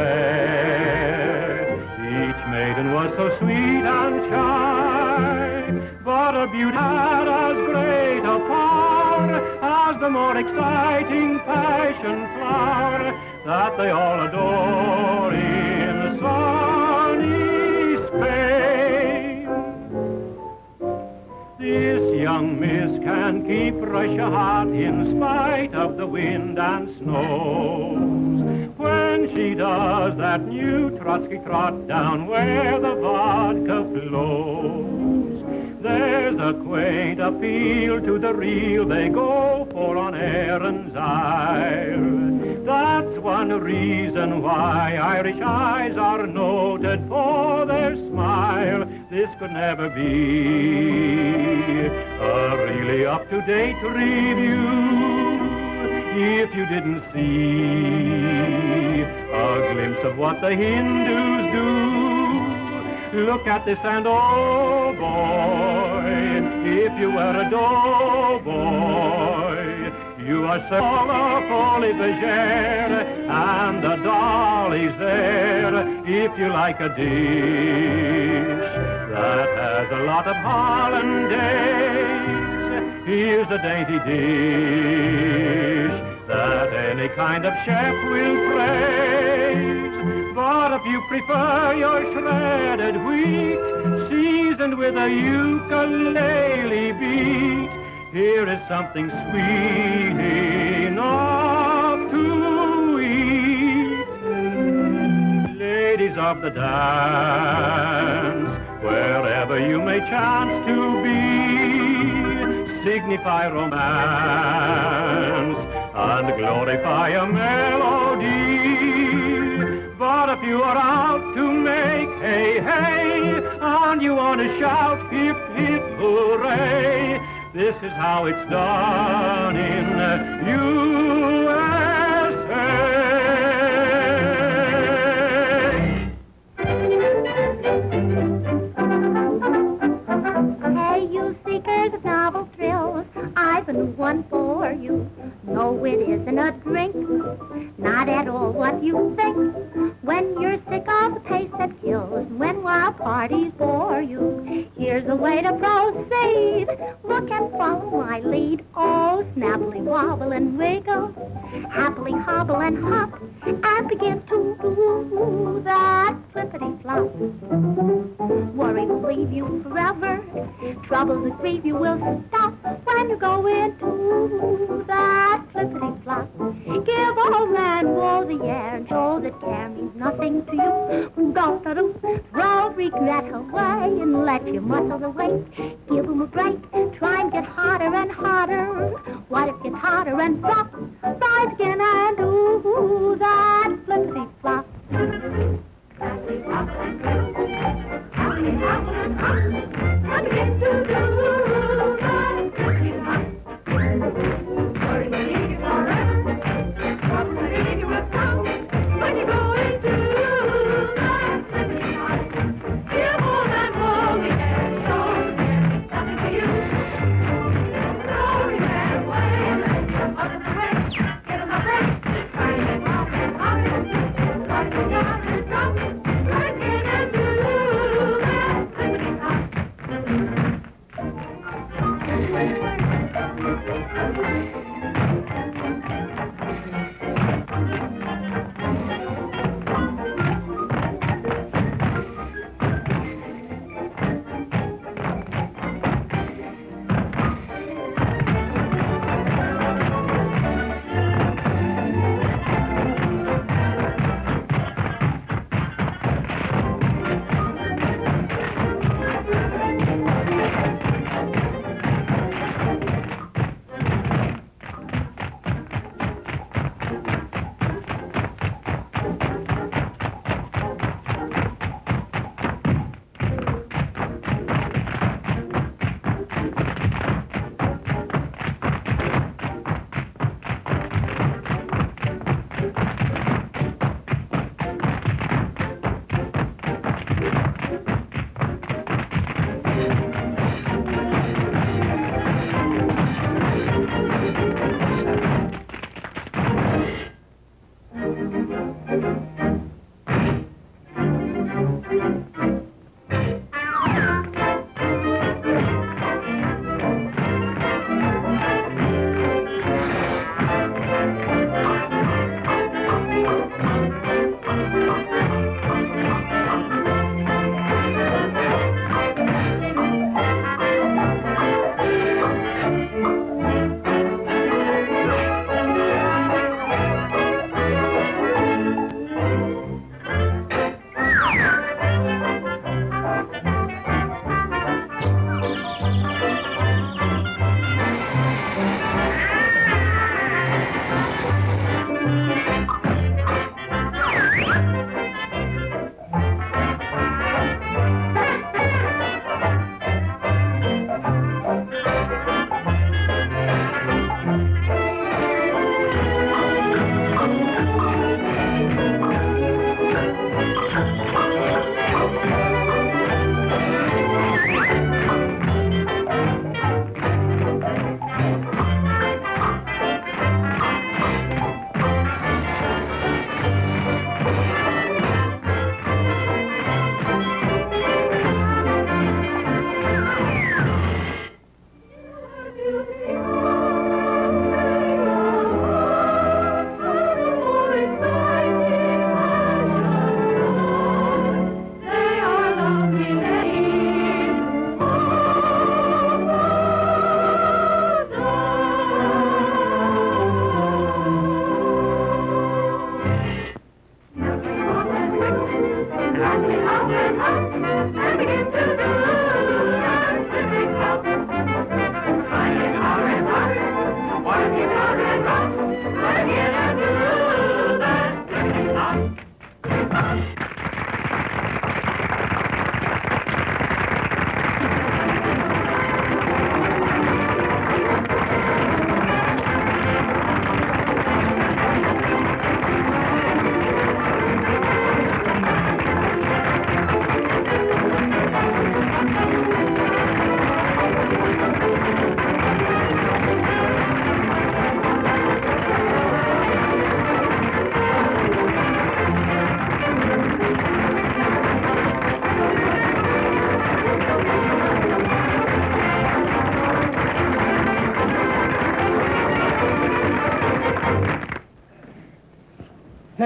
Each maiden was so sweet and shy, but her beauty had as great a power as the more exciting passion flower that they all adore in sunny Spain. This young miss can keep Russia hot in spite of the wind and snows. When she does that new Trotsky trot down where the vodka flows, there's a quaint appeal to the real they go for on Erin's Isle. That's one reason why Irish eyes are noted for their smile. This could never be a really up-to-date review if you didn't see a glimpse of what the Hindus do. Look at this and oh boy, if you were a doughboy, you are so folie bergère, and the dolly's there if you like a dish that has a lot of hollandaise. Here's a dainty dish that any kind of chef will praise. But if you prefer your shredded wheat, seasoned with a ukulele beat, here is something sweet enough to eat. Ladies of the dance, wherever you may chance to be, signify romance and glorify a melody. But if you are out to make hey, hey, and you want to shout hip, hip, hooray, this is how it's done in Hey, you seekers of novel thrills, I've been one for you. No, it isn't a drink, not at all what you think. When you're sick of the pace that kills, when wild parties bore you, here's a way to proceed. Look and follow my lead. Oh, snappily wobble and wiggle, happily hobble and hop, and begin to do that flippity-flop. Worry will leave you forever, troubles that grieve you will stop when you go into that flippity-flop. Give old man Woe the air and show that care means nothing to you. Don't throw regret away and let your muscles awake. Give them a break, try and get harder and harder. What if it's harder and flop? Rise again and do that flippity-flop. Flippity-flop and do, happily-flop and hop, and begin to do that flippity-flop. Worry will leave you forever, trouble will leave you with some, when you go into that flippity-flop. Give all that woe the air and show there's nothing for you. Throw your hair away and let your mother away.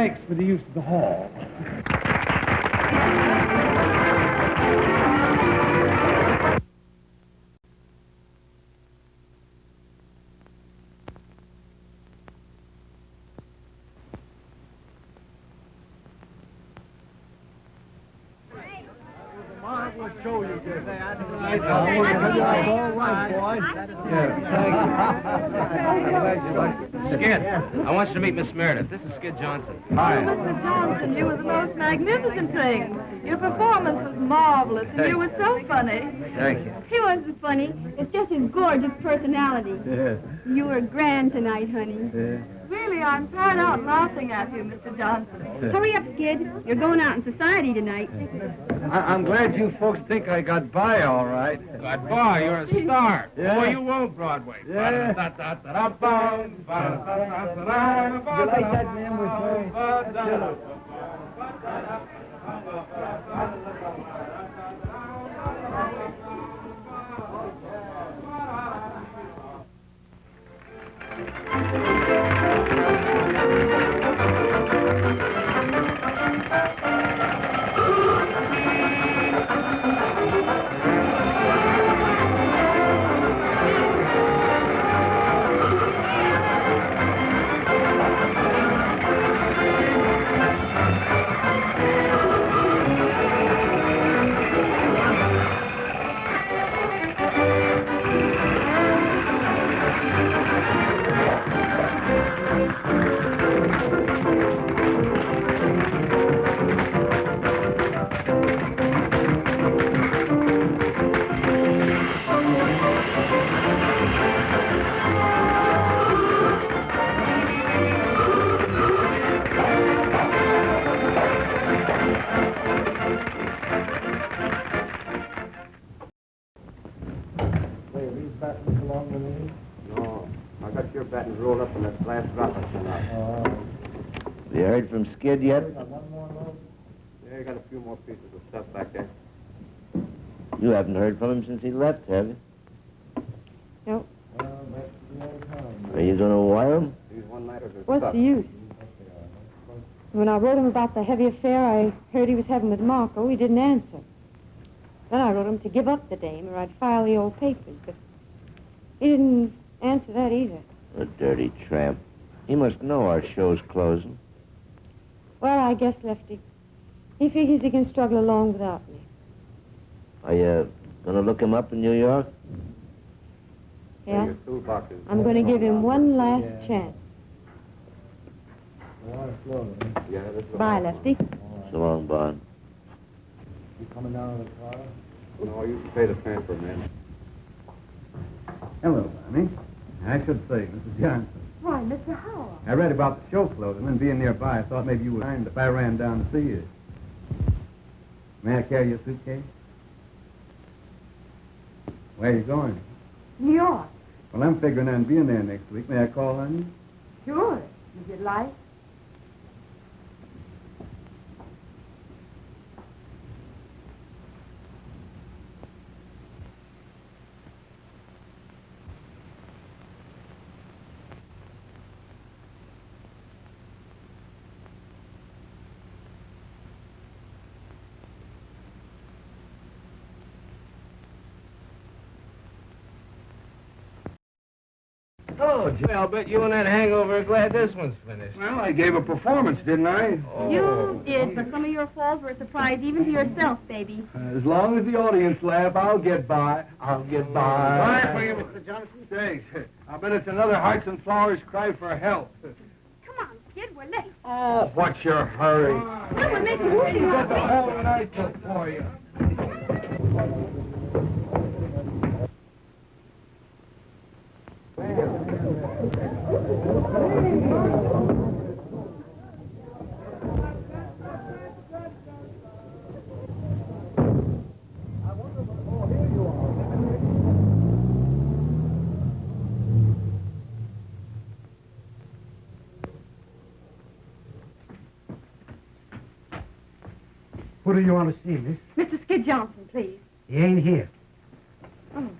Thanks for the use of the hall. Marvelous show you did. Skid, I want you to meet Miss Meredith. This is Skid Johnson. Mr. Johnson, you were the most magnificent thing. Your performance was marvelous, and you were so funny. Thank you. He wasn't funny. It's just his gorgeous personality. Yeah. You were grand tonight, honey. Really, I'm tired out laughing at you, Mr. Johnson. Hurry up, Skid. You're going out in society tonight. I'm glad you folks think I got by all right. Got by, you're a star. Yeah. Boy, you own Broadway. Yeah. You like that name we're playing? You heard from Skid yet? Yeah, you got a few more pieces of stuff back there. You haven't heard from him since he left, have you? Nope. Are you going to wire him? These one-nighters are What's stuff. the use? When I wrote him about the heavy affair I heard he was having with Marco, he didn't answer. Then I wrote him to give up the dame or I'd file the old papers, but he didn't answer that either. A dirty tramp. He must know our show's closing. Well, I guess, Lefty, he figures he can struggle along without me. Are you going to look him up in New York? Yeah? Your toolbox is... I'm going to give him one last chance. Yeah, this is... Bye, Lefty. So long, Bon. You coming down to the car? No, you can pay the transfer, man. Hello, Bonnie. I should say, Mrs. Johnson. Why, Mr. Howell. I read about the show closing, and being nearby, I thought maybe you would mind if I ran down to see you. May I carry your suitcase? Where are you going? New York. Well, I'm figuring on being there next week. May I call on you? Sure, if you'd like. Oh, Jay, I'll bet you and that hangover are glad this one's finished. Well, I gave a performance, didn't I? You did, but some of your falls were a surprise even to yourself, baby. As long as the audience laugh, I'll get by. I'll get by. Bye for you, Mr. Johnson. Thanks. I bet it's another Hearts and Flowers cry for help. Come on, Skid, we're late. Oh, what's your hurry? No, we're making movie Got the whole night took for you. Who do you want to see, miss? Mr. Skid Johnson, please. He ain't here. Oh.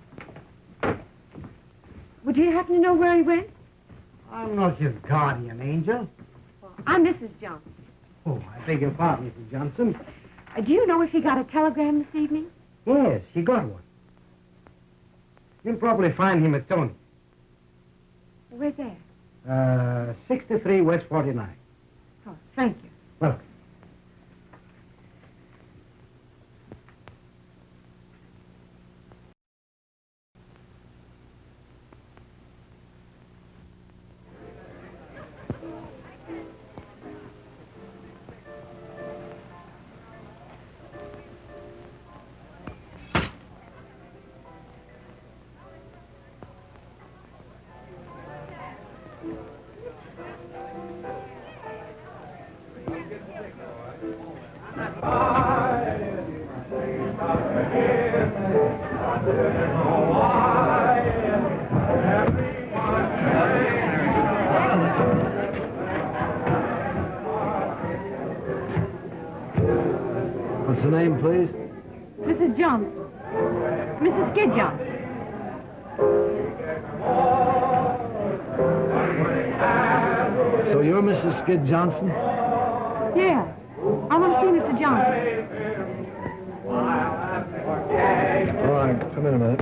Would you happen to know where he went? I'm not his guardian angel. I'm Mrs. Johnson. Oh, I beg your pardon, Mrs. Johnson. Do you know if he got a telegram this evening? Yes, he got one. You'll probably find him at Tony's. Where's that? 63 West 49. Oh, thank you. Welcome. What's the name, please? Mrs. Johnson. Mrs. Skid Johnson. So you're Mrs. Skid Johnson? Yeah. I want to see Mr. Johnson. All right, come in a minute.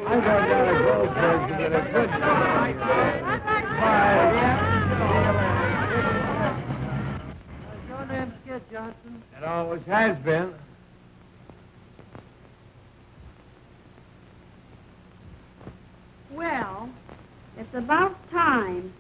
I'm going down to Groveburg to get a good Your name's Skid Johnson. It always has been. Well, it's about time.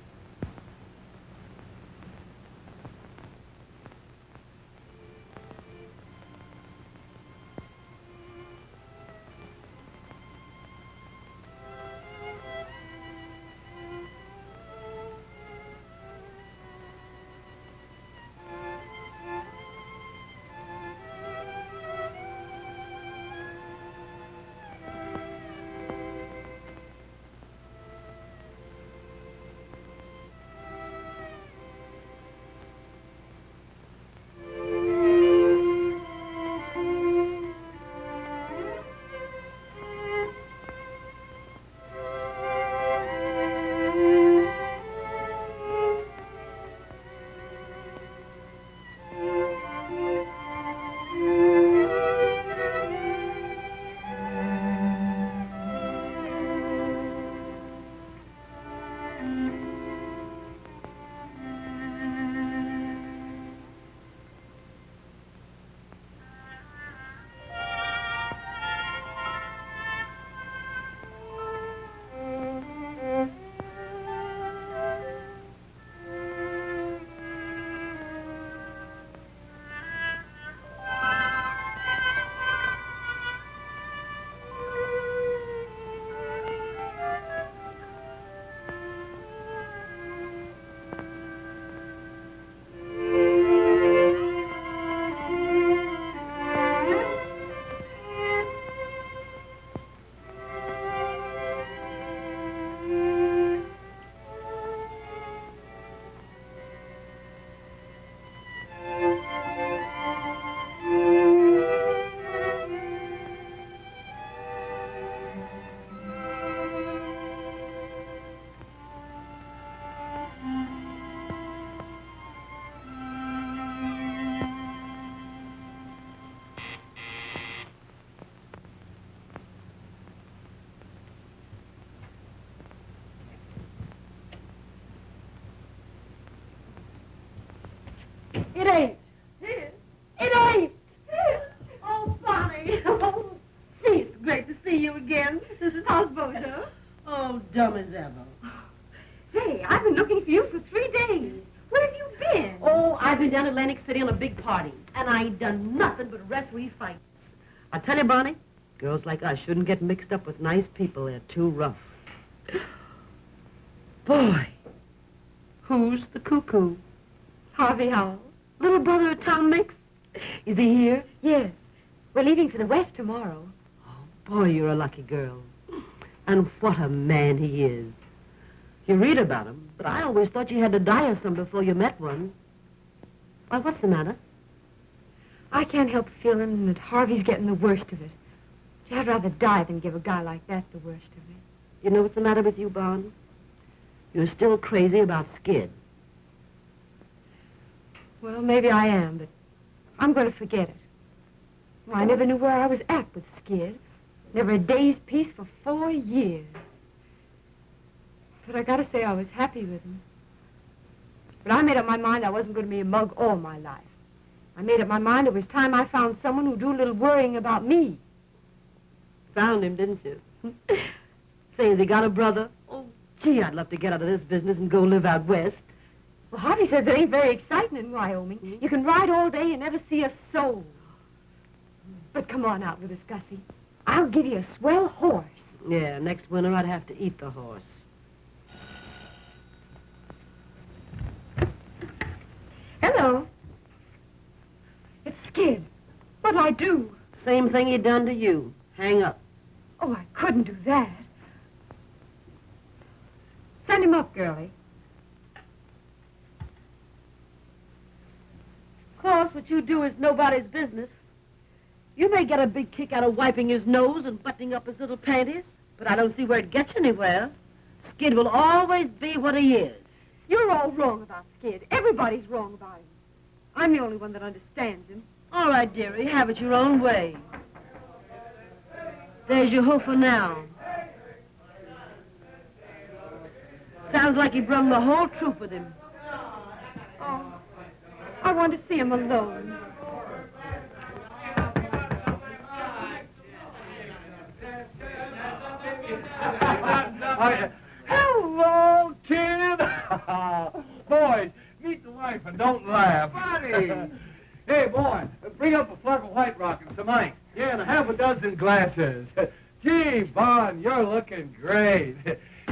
It ain't. It ain't. Oh, Bonny. Oh, gee, it's great to see you again. How's Bozo? Oh, dumb as ever. Say, I've been looking for you for 3 days. Where have you been? Oh, I've been down Atlantic City on a big party, and I ain't done nothing but referee fights. I tell you, Bonny, girls like us shouldn't get mixed up with nice people. They're too rough. Boy, who's the cuckoo? Harvey Howell. Little brother of Tom Mix? Is he here? Yes. We're leaving for the West tomorrow. Boy, you're a lucky girl. And what a man he is. You read about him, but I always thought you had to die of some before you met one. Why, what's the matter? I can't help feeling that Harvey's getting the worst of it. I'd rather die than give a guy like that the worst of it. You know what's the matter with you, Bon? You're still crazy about Skid. Well, maybe I am, but I'm going to forget it. Well, I never knew where I was at with Skid. Never a day's peace for 4 years. But I gotta say I was happy with him. But I made up my mind I wasn't going to be a mug all my life. I made up my mind it was time I found someone who'd do a little worrying about me. Found him, didn't you? Say, has he got a brother? Oh, gee, I'd love to get out of this business and go live out west. Well, Harvey says it ain't very exciting in Wyoming. You can ride all day and never see a soul. But come on out with us, Gussie. I'll give you a swell horse. Yeah, next winter I'd have to eat the horse. Hello. It's Skid. What'll I do? Same thing he done to you. Hang up. Oh, I couldn't do that. Send him up, girlie. Of course, what you do is nobody's business. You may get a big kick out of wiping his nose and buttoning up his little panties, but I don't see where it gets you anywhere. Skid will always be what he is. You're all wrong about Skid. Everybody's wrong about him. I'm the only one that understands him. All right, dearie, have it your own way. There's your hoofer now. Sounds like he brung the whole troop with him. Oh, I want to see him alone. Hello, kid. Boys, meet the wife and don't laugh. Bonny. Hey, boy, bring up a flask of White Rock and some ice. Yeah, and a half a dozen glasses. Gee, Bon, you're looking great.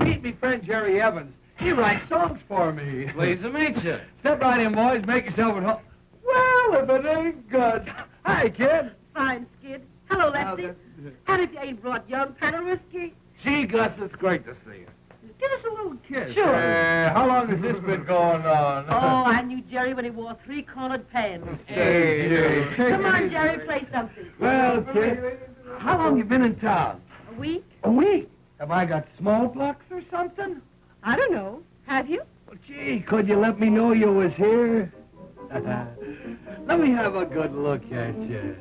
Meet me friend Jerry Evans. He writes songs for me. Pleased to meet you. Step right in, boys. Make yourself at home. Well, if it ain't good. Hi, kid. Fine, Skid. Hello, Lefty. And if you ain't brought young Panel Whiskey. Gee, Gus, it's great to see you. Give us a little kiss. Sure. How long has this been going on? Oh, I knew Jerry when he wore 3-cornered pants. Hey. Come on, Jerry, play something. Well, kid, how long you been in town? A week? A week? Have I got smallpox or something? I don't know. Have you? Well, gee, could you let me know you was here? Let me have a good look at you.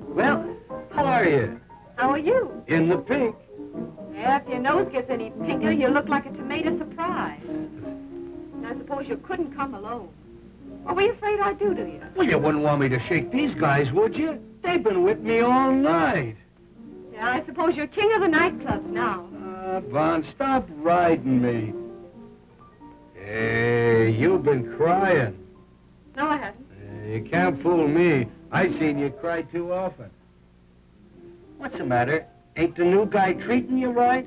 Well, how are you? How are you? In the pink. Yeah, if your nose gets any pinker, you look like a tomato surprise. And I suppose you couldn't come alone. What were you afraid I'd do to you? Well, you wouldn't want me to shake these guys, would you? They've been with me all night. Yeah, I suppose you're king of the nightclubs now. Von, stop riding me. Hey, you've been crying. No, I haven't. You can't fool me. I seen you cry too often. What's the matter? Ain't the new guy treating you right?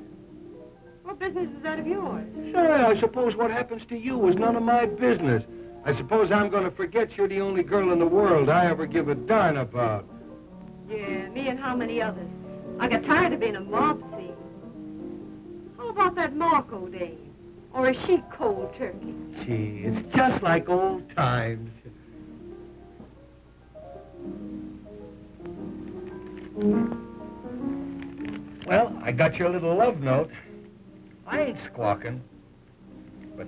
What business is that of yours? Sure, I suppose what happens to you is none of my business. I suppose I'm going to forget you're the only girl in the world I ever give a darn about. Yeah, me and how many others. I got tired of being a mob scene. How about that Marco dame? Or is she cold turkey? Gee, it's just like old times. Well, I got your little love note. I ain't squawking. But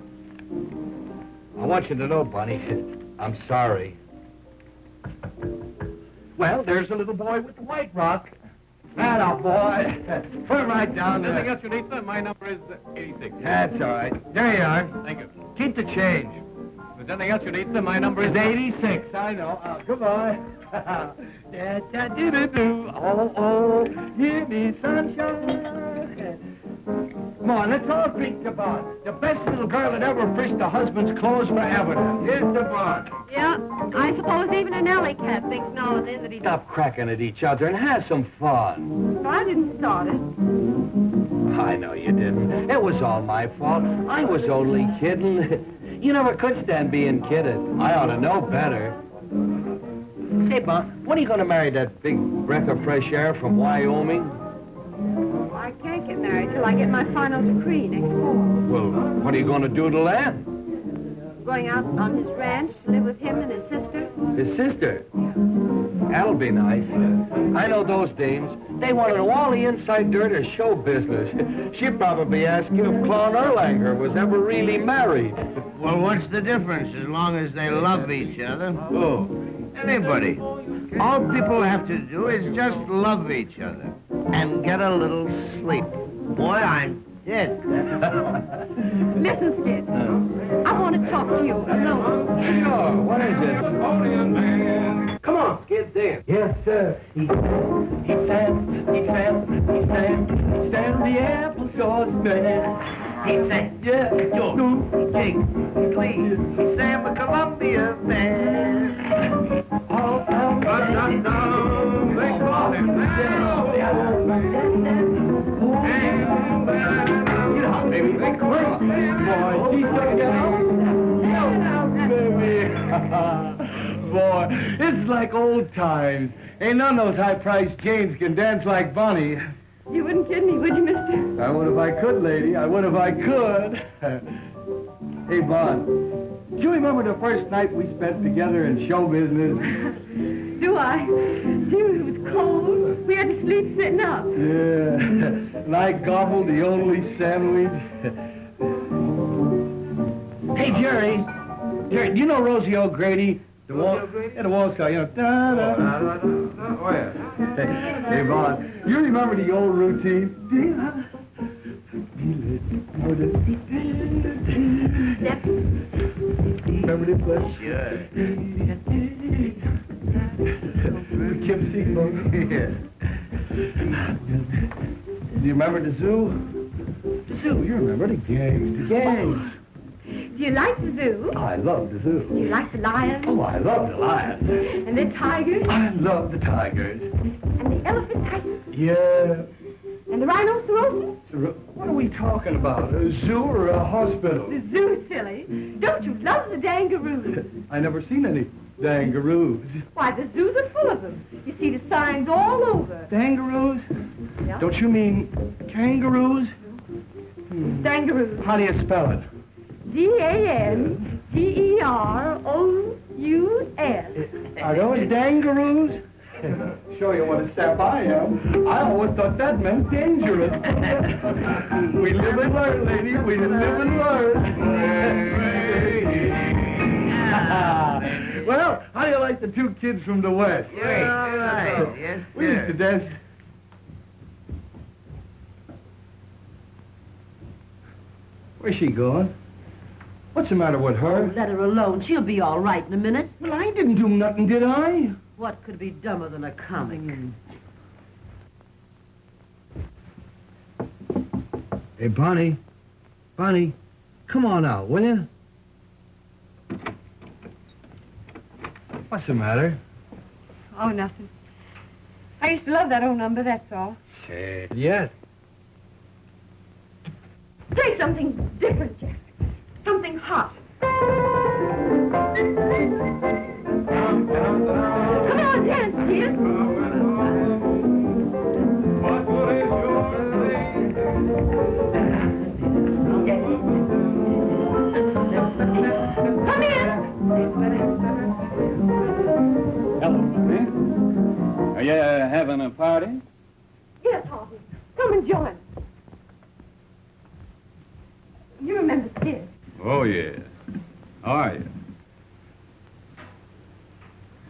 I want you to know, Bonny, I'm sorry. Well, there's the little boy with the white rock. Atta boy. Put it right down there. Anything else you need, sir? My number is 86. That's all right. There you are. Thank you. Keep the change. If there's anything else you need, then my number is 86. I know. Goodbye. Da-da-doo-doo-doo. Oh, give me sunshine. Come on, let's all drink to Bon. The best little girl that ever fished a husband's clothes forever. Here's to Bon. Yeah, I suppose even an alley cat thinks now and then that he... Stop cracking at each other and have some fun. I didn't start it. I know you didn't. It was all my fault. I was only kidding. You never could stand being kidded. I ought to know better. Say, Bon, when are you going to marry that big breath of fresh air from Wyoming? I can't get married till I get my final decree next fall. Well, what are you going to do till then? Going out on his ranch to live with him and his sister. His sister? That'll be nice. I know those dames. They want to know all the inside dirt of show business. She'd probably ask you if Claude Erlanger was ever really married. Well, what's the difference as long as they love each other? Who? Anybody. All people have to do is just love each other and get a little sleep. Boy, I'm dead. Listen, Skid. I want to talk to you alone. Sure. What is it? Come on, Skid, there. Yes, sir. He sang the applesauce man. He sang, yeah, George, King, Glee. He sang the Columbia man. All down, they call him now. Get out, baby. They call him. Boy, she's so Boy, it's like old times. Ain't none of those high-priced Janes can dance like Bonny. You wouldn't kid me, would you, mister? I would if I could, lady. I would if I could. Hey, Bon, do you remember the first night we spent together in show business? Do I? Dude, it was cold. We had to sleep sitting up. Yeah, and I gobbled the only sandwich. Hey, Jerry, do you know Rosie O'Grady? The wall star, you know. Oh, yeah. Hey, Bon, you remember the old routine? Remember this one? Sure. Kim Seafoam. Yeah. Do you remember the zoo? The zoo, you remember the gangs. The gangs. Do you like the zoo? I love the zoo. Do you like the lions? Oh, I love the lions. And the tigers? I love the tigers. And the elephant tigers? Yeah. And the rhinoceros? What are we talking about? A zoo or a hospital? The zoo, silly. Don't you love the dangaroos? I never seen any dangaroos. Why, the zoos are full of them. You see the signs all over. Dangaroos? Yeah. Don't you mean kangaroos? Dangaroos. How do you spell it? D-A-N-G-E-R-O-U-S. Are those dangaroos? Show you what a sap I am. I always thought that meant dangerous. We live and learn, lady. We live and learn. Well, how do you like the two kids from the West? Great. All right. Yes, We used to dance. Where's she going? What's the matter with her? Oh, let her alone. She'll be all right in a minute. Well, I didn't do nothing, did I? What could be dumber than a comic? Hey, Bonny. Bonny, come on out, will you? What's the matter? Oh, nothing. I used to love that old number, that's all. Say it yet. Play something different, Jack. Something hot. Come on, dance, kid. Come in. Hello, Bonny. Are you having a party? Yes, Harvey. Come and join us. You remember Skid? Oh, yeah. How are you?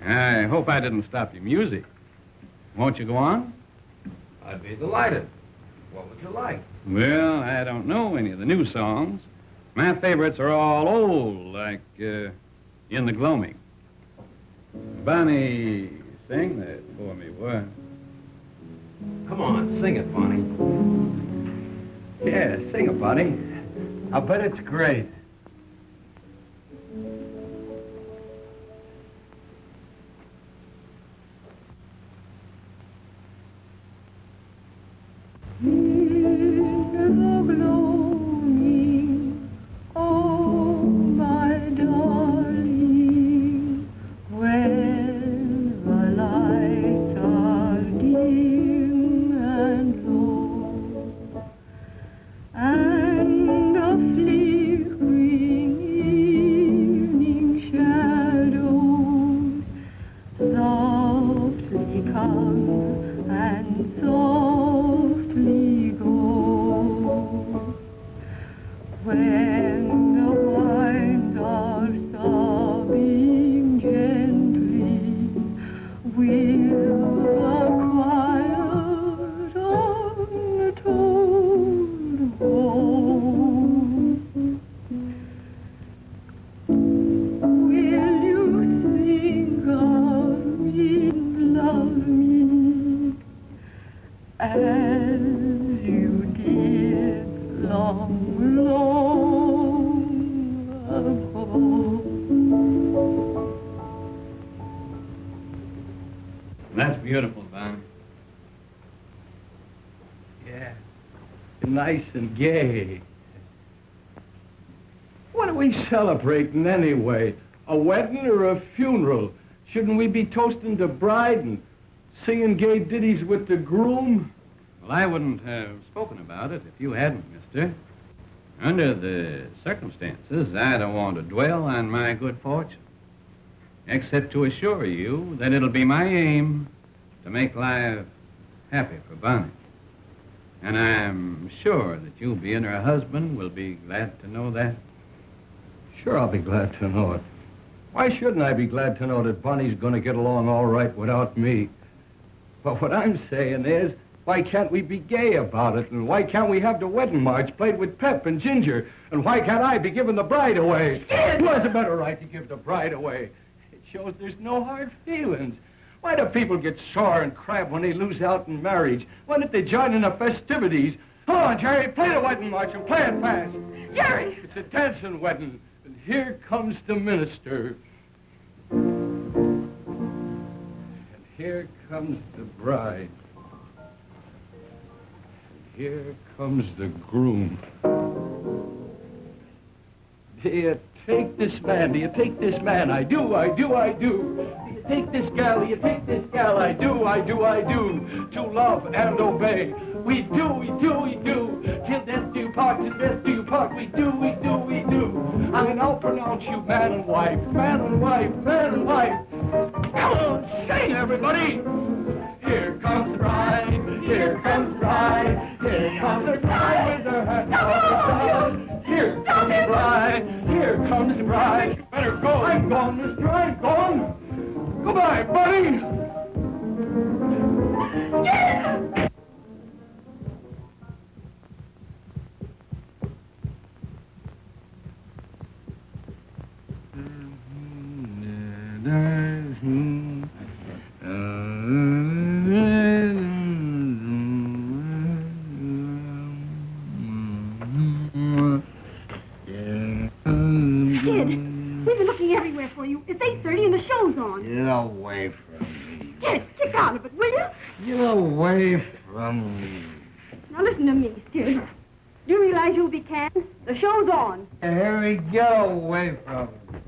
I hope I didn't stop your music. Won't you go on? I'd be delighted. What would you like? Well, I don't know any of the new songs. My favorites are all old, like In the Gloaming. Bonny, sing that for me, what? Come on, sing it, Bonnie. Yeah, sing it, Bonnie. I bet it's great. That's beautiful, Bonnie. Yeah, nice and gay. What are we celebrating anyway? A wedding or a funeral? Shouldn't we be toasting the bride and singing gay ditties with the groom? Well, I wouldn't have spoken about it if you hadn't, mister. Under the circumstances, I don't want to dwell on my good fortune, except to assure you that it'll be my aim to make life happy for Bonny. And I'm sure that you, being her husband, will be glad to know that. Sure, I'll be glad to know it. Why shouldn't I be glad to know that Bonnie's going to get along all right without me? But what I'm saying is, why can't we be gay about it? And why can't we have the wedding march played with pep and ginger? And why can't I be giving the bride away? Who has a better right to give the bride away? It shows there's no hard feelings. Why do people get sore and crab when they lose out in marriage? Why don't they join in the festivities? Come on, Jerry, play the wedding march and play it fast. Jerry! It's a dancing wedding, and here comes the minister. And here comes the bride. And here comes the groom. Do you take this man? Do you take this man? I do, I do, I do. Do you take this gal? Do you take this gal? I do, I do, I do. To love and obey. We do, we do, we do. Till death do you part, till death do you part. We do, we do, we do. I mean, I'll pronounce you man and wife, man and wife, man and wife. Come on, sing, everybody. Here comes the bride, here comes the bride, here comes the bride with her hat on. Here comes the bride, here comes the bride. You better go. I'm gone, mister, I'm gone. Goodbye, buddy. Yeah! Get away from me. Get out of it, will you? Get away from me. Now listen to me, Skid. Do you realize you'll be canned? The show's on. Harry, get away from me.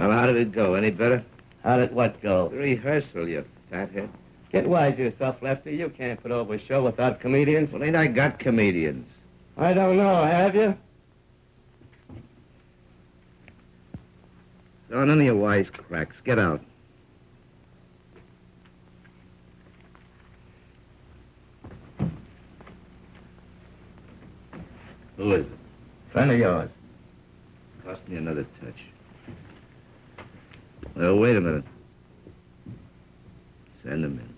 Well, how did it go? Any better? How did what go? The rehearsal, you fathead. Get wise yourself, Lefty. You can't put over a show without comedians. Well, ain't I got comedians? I don't know, have you? So none of your wisecracks. Get out. Who is it? Friend of yours. Cost me another touch. Well, wait a minute. Send him in.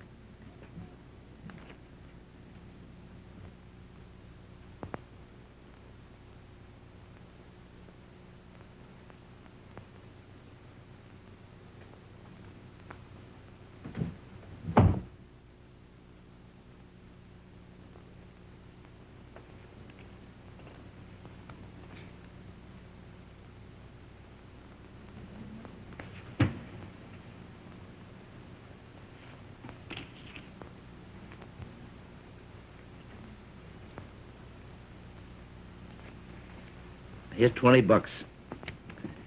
Here's $20.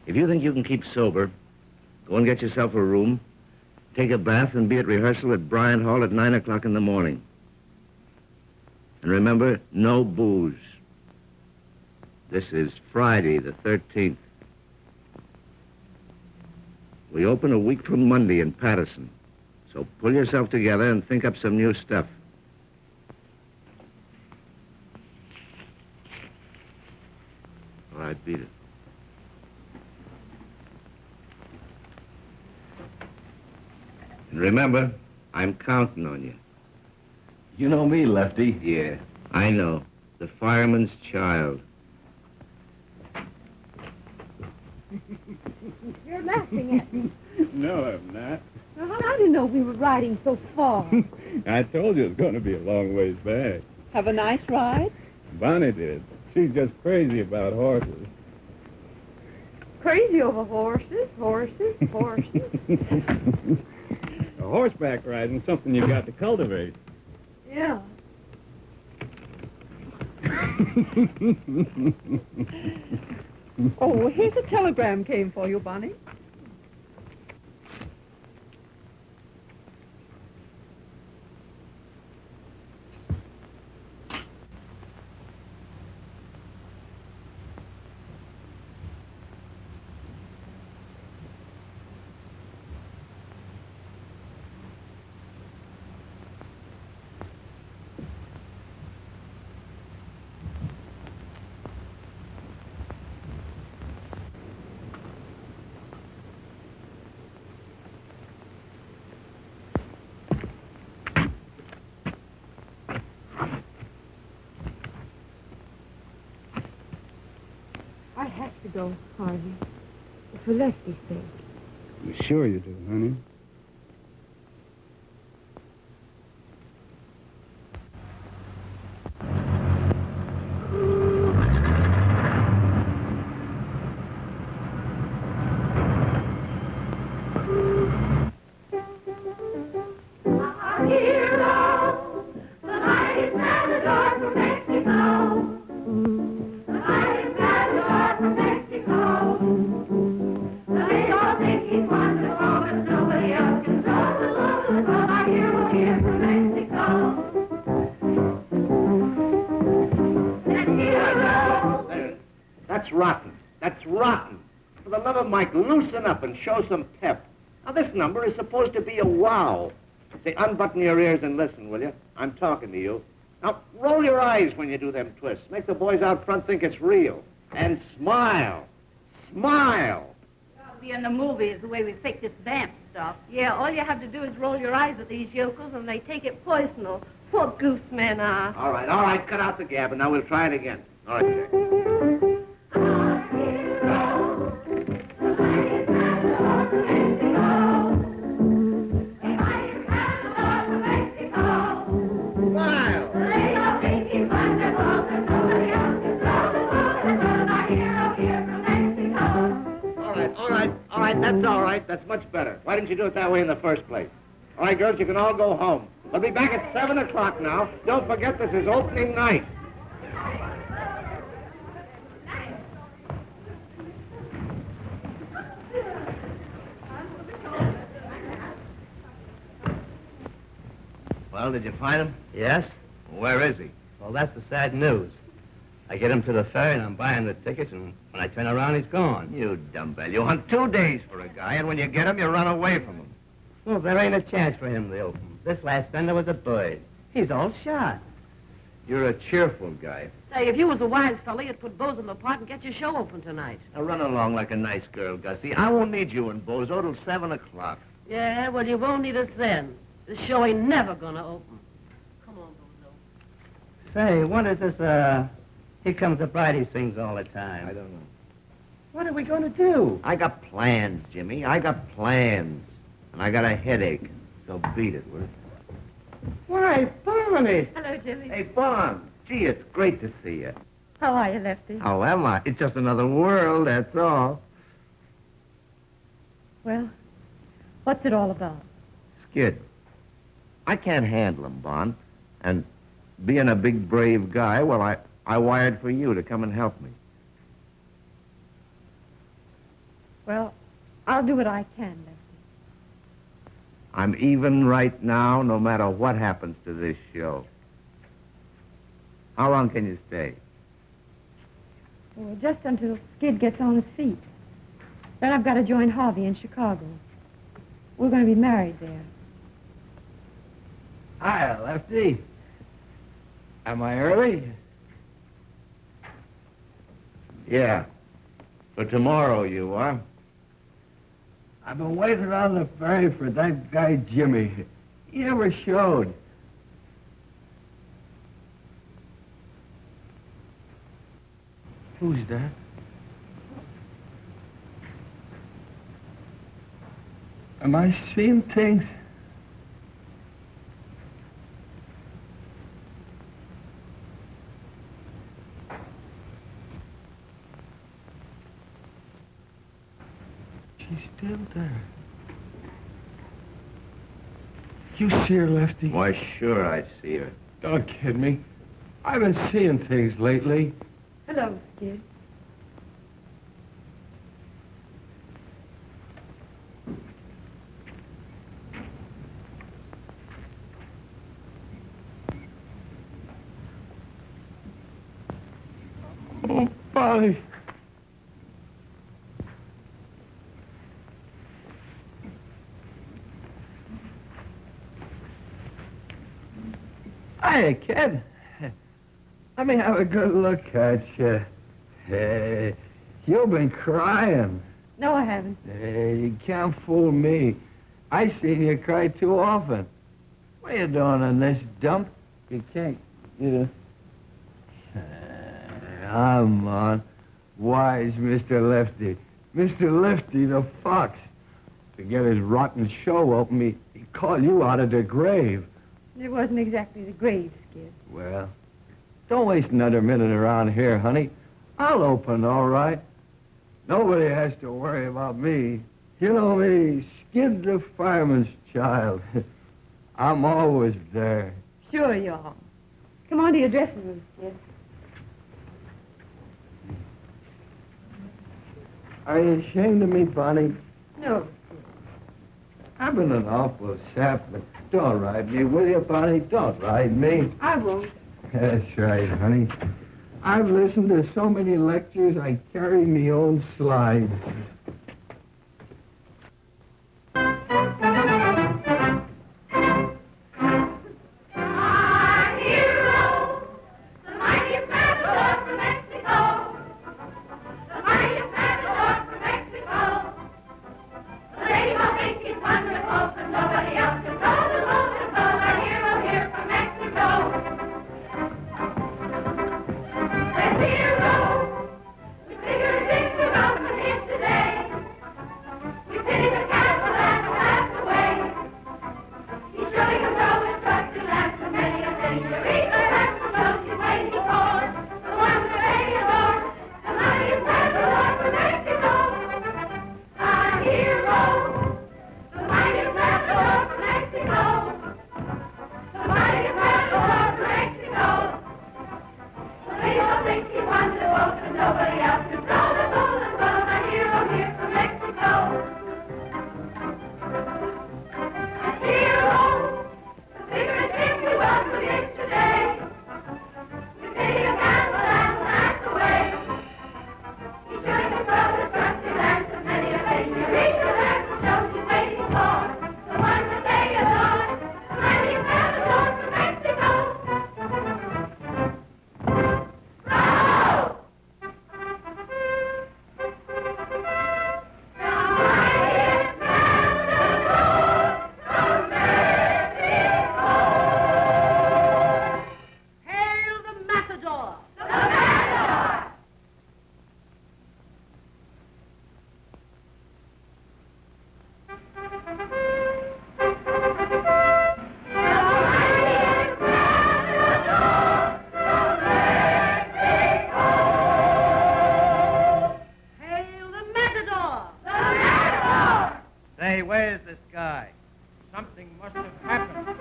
If you think you can keep sober, go and get yourself a room, take a bath, and be at rehearsal at Bryant Hall at 9 o'clock in the morning. And remember, no booze. This is Friday, the 13th. We open a week from Monday in Patterson. So pull yourself together and think up some new stuff. All right, beat it. And remember, I'm counting on you. You know me, Lefty. Yeah, I know. The fireman's child. You're laughing at me. No, I'm not. Well, I didn't know we were riding so far. I told you it's going to be a long ways back. Have a nice ride? Bonnie did. She's just crazy about horses. Crazy over horses. A horseback riding's something you got to cultivate. Yeah. Oh, here's a telegram came for you, Bonny. I have to go, Harvey. For Lefty's sake. I'm sure you do, honey. That's rotten. That's rotten. For the love of Mike, loosen up and show some pep. Now, this number is supposed to be a wow. Say, unbutton your ears and listen, will you? I'm talking to you. Now, roll your eyes when you do them twists. Make the boys out front think it's real. And smile. Smile. Be in the movies the way we fake this vamp stuff. Yeah, all you have to do is roll your eyes at these yokels and they take it personal. Poor goose men are. All right, cut out the gab, and now we'll try it again. All right, Jack. All right, that's all right. That's much better. Why didn't you do it that way in the first place? All right, girls, you can all go home. We'll be back at 7 o'clock now. Don't forget this is opening night. Well, did you find him? Yes? Where is he? Well, that's the sad news. I get him to the ferry, and I'm buying the tickets, and when I turn around, he's gone. You dumbbell. You hunt 2 days for a guy, and when you get him, you run away from him. Well, there ain't a chance for him to open. This last fender was a bird. He's all shot. You're a cheerful guy. Say, if you was a wise fella, you'd put Bozo in the pot and get your show open tonight. Now run along like a nice girl, Gussie. I won't need you and Bozo till 7 o'clock. Yeah, well, you won't need us then. This show ain't never gonna open. Come on, Bozo. Say, what is this, Here Comes the Bride he sings all the time? I don't know. What are we going to do? I got plans, Jimmy. I got plans. And I got a headache. So beat it, will you? Why, Bonny! Hello, Jimmy. Hey, Bon. Gee, it's great to see you. How are you, Lefty? How am I? It's just another world, that's all. Well, what's it all about? Skid. I can't handle him, Bon. And being a big, brave guy, well, I wired for you to come and help me. Well, I'll do what I can, Lefty. I'm even right now, no matter what happens to this show. How long can you stay? Well, just until Skid gets on his feet. Then I've got to join Harvey in Chicago. We're going to be married there. Hi, Lefty. Am I early? Yeah. For tomorrow, you are. I've been waiting on the ferry for that guy Jimmy. He never showed. Who's that? Am I seeing things? She's still there. You see her, Lefty? Why, sure I see her. Don't kid me. I've been seeing things lately. Hello, Skid. Oh, Farley. Hiya, kid. Let me have a good look at you. Hey, you've been crying. No, I haven't. Hey, you can't fool me. I seen you cry too often. What are you doing in this dump? You can't, Come on. Wise Mr. Lefty. Mr. Lefty the fox. To get his rotten show open, he'd call you out of the grave. It wasn't exactly the grave, Skid. Well, don't waste another minute around here, honey. I'll open, all right. Nobody has to worry about me. You know me, Skid the fireman's child. I'm always there. Sure you are. Come on to your dressing room, Skid. Are you ashamed of me, Bonny? No. I've been an awful sap, but don't ride me, will you, Bonny? Don't ride me. I won't. That's right, honey. I've listened to so many lectures, I carry me own slides. Today. Say, where's this guy? Something must have happened.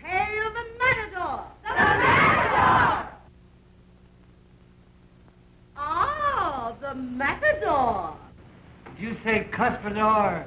Hail the Matador! The Matador! Oh, the Matador! You say Cuspador.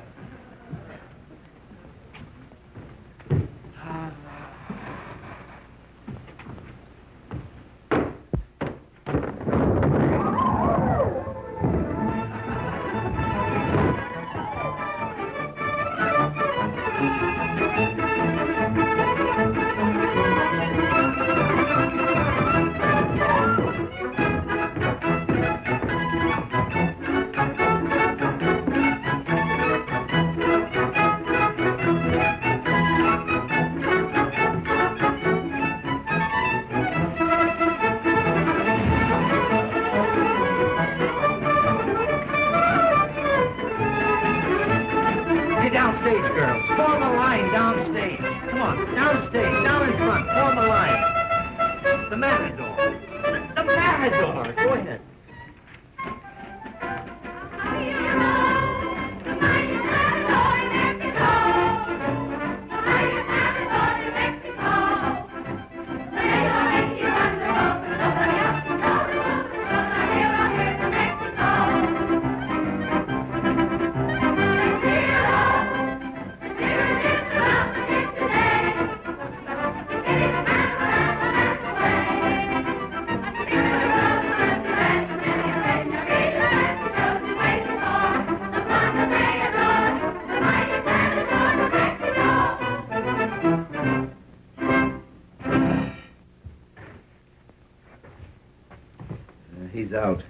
He's out.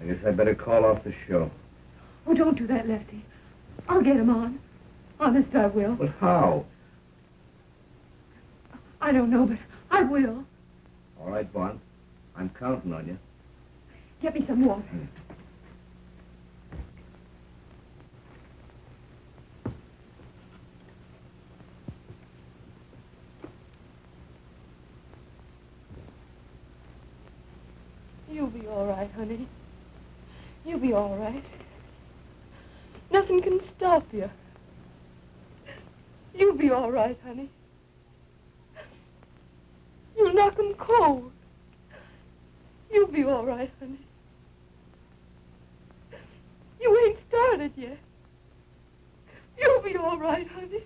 I guess I better call off the show. Oh, don't do that, Lefty. I'll get him on. Honest, I will. But how? I don't know, but I will. All right, Bon. I'm counting on you. Get me some water. You'll be all right, honey. You'll be all right. Nothing can stop you. You'll be all right, honey. You'll knock 'em cold. You'll be all right, honey. You ain't started yet. You'll be all right, honey.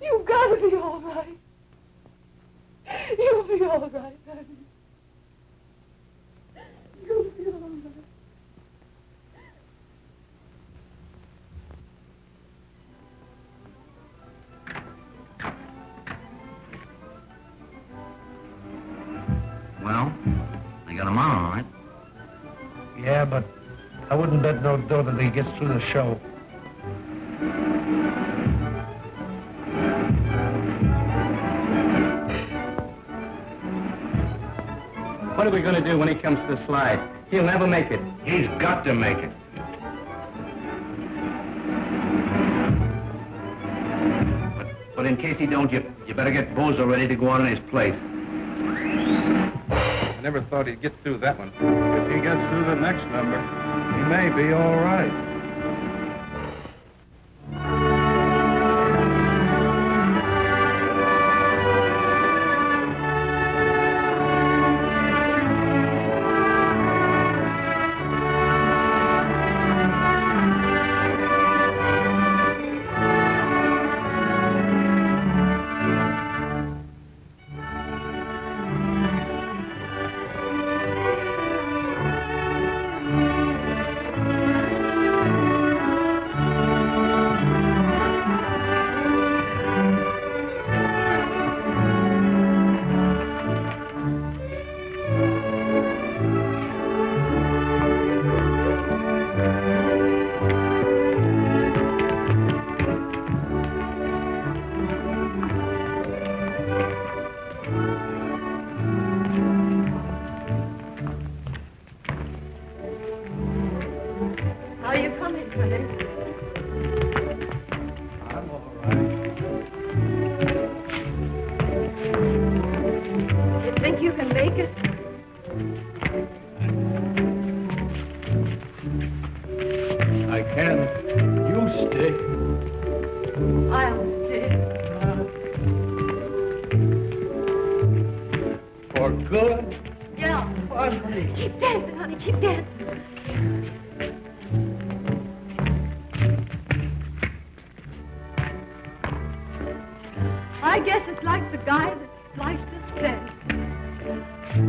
You've got to be all right. You'll be all right, honey. You'll be all right. Well, they got him on, all right. Yeah, but I wouldn't bet no dough that he gets through the show. What are we going to do when he comes to the slide? He'll never make it. He's got to make it. But in case he don't, you better get Bozo ready to go on in his place. I never thought he'd get through that one. If he gets through the next number, he may be all right. for good. Yeah. Funny. Keep dancing, honey. Keep dancing. I guess it's like the guy that sliced us said.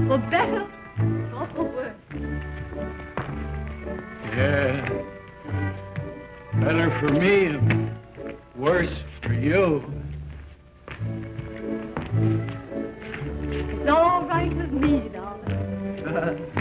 For better or for worse. Yeah. Better for me and worse for you. It's all right with me, darling.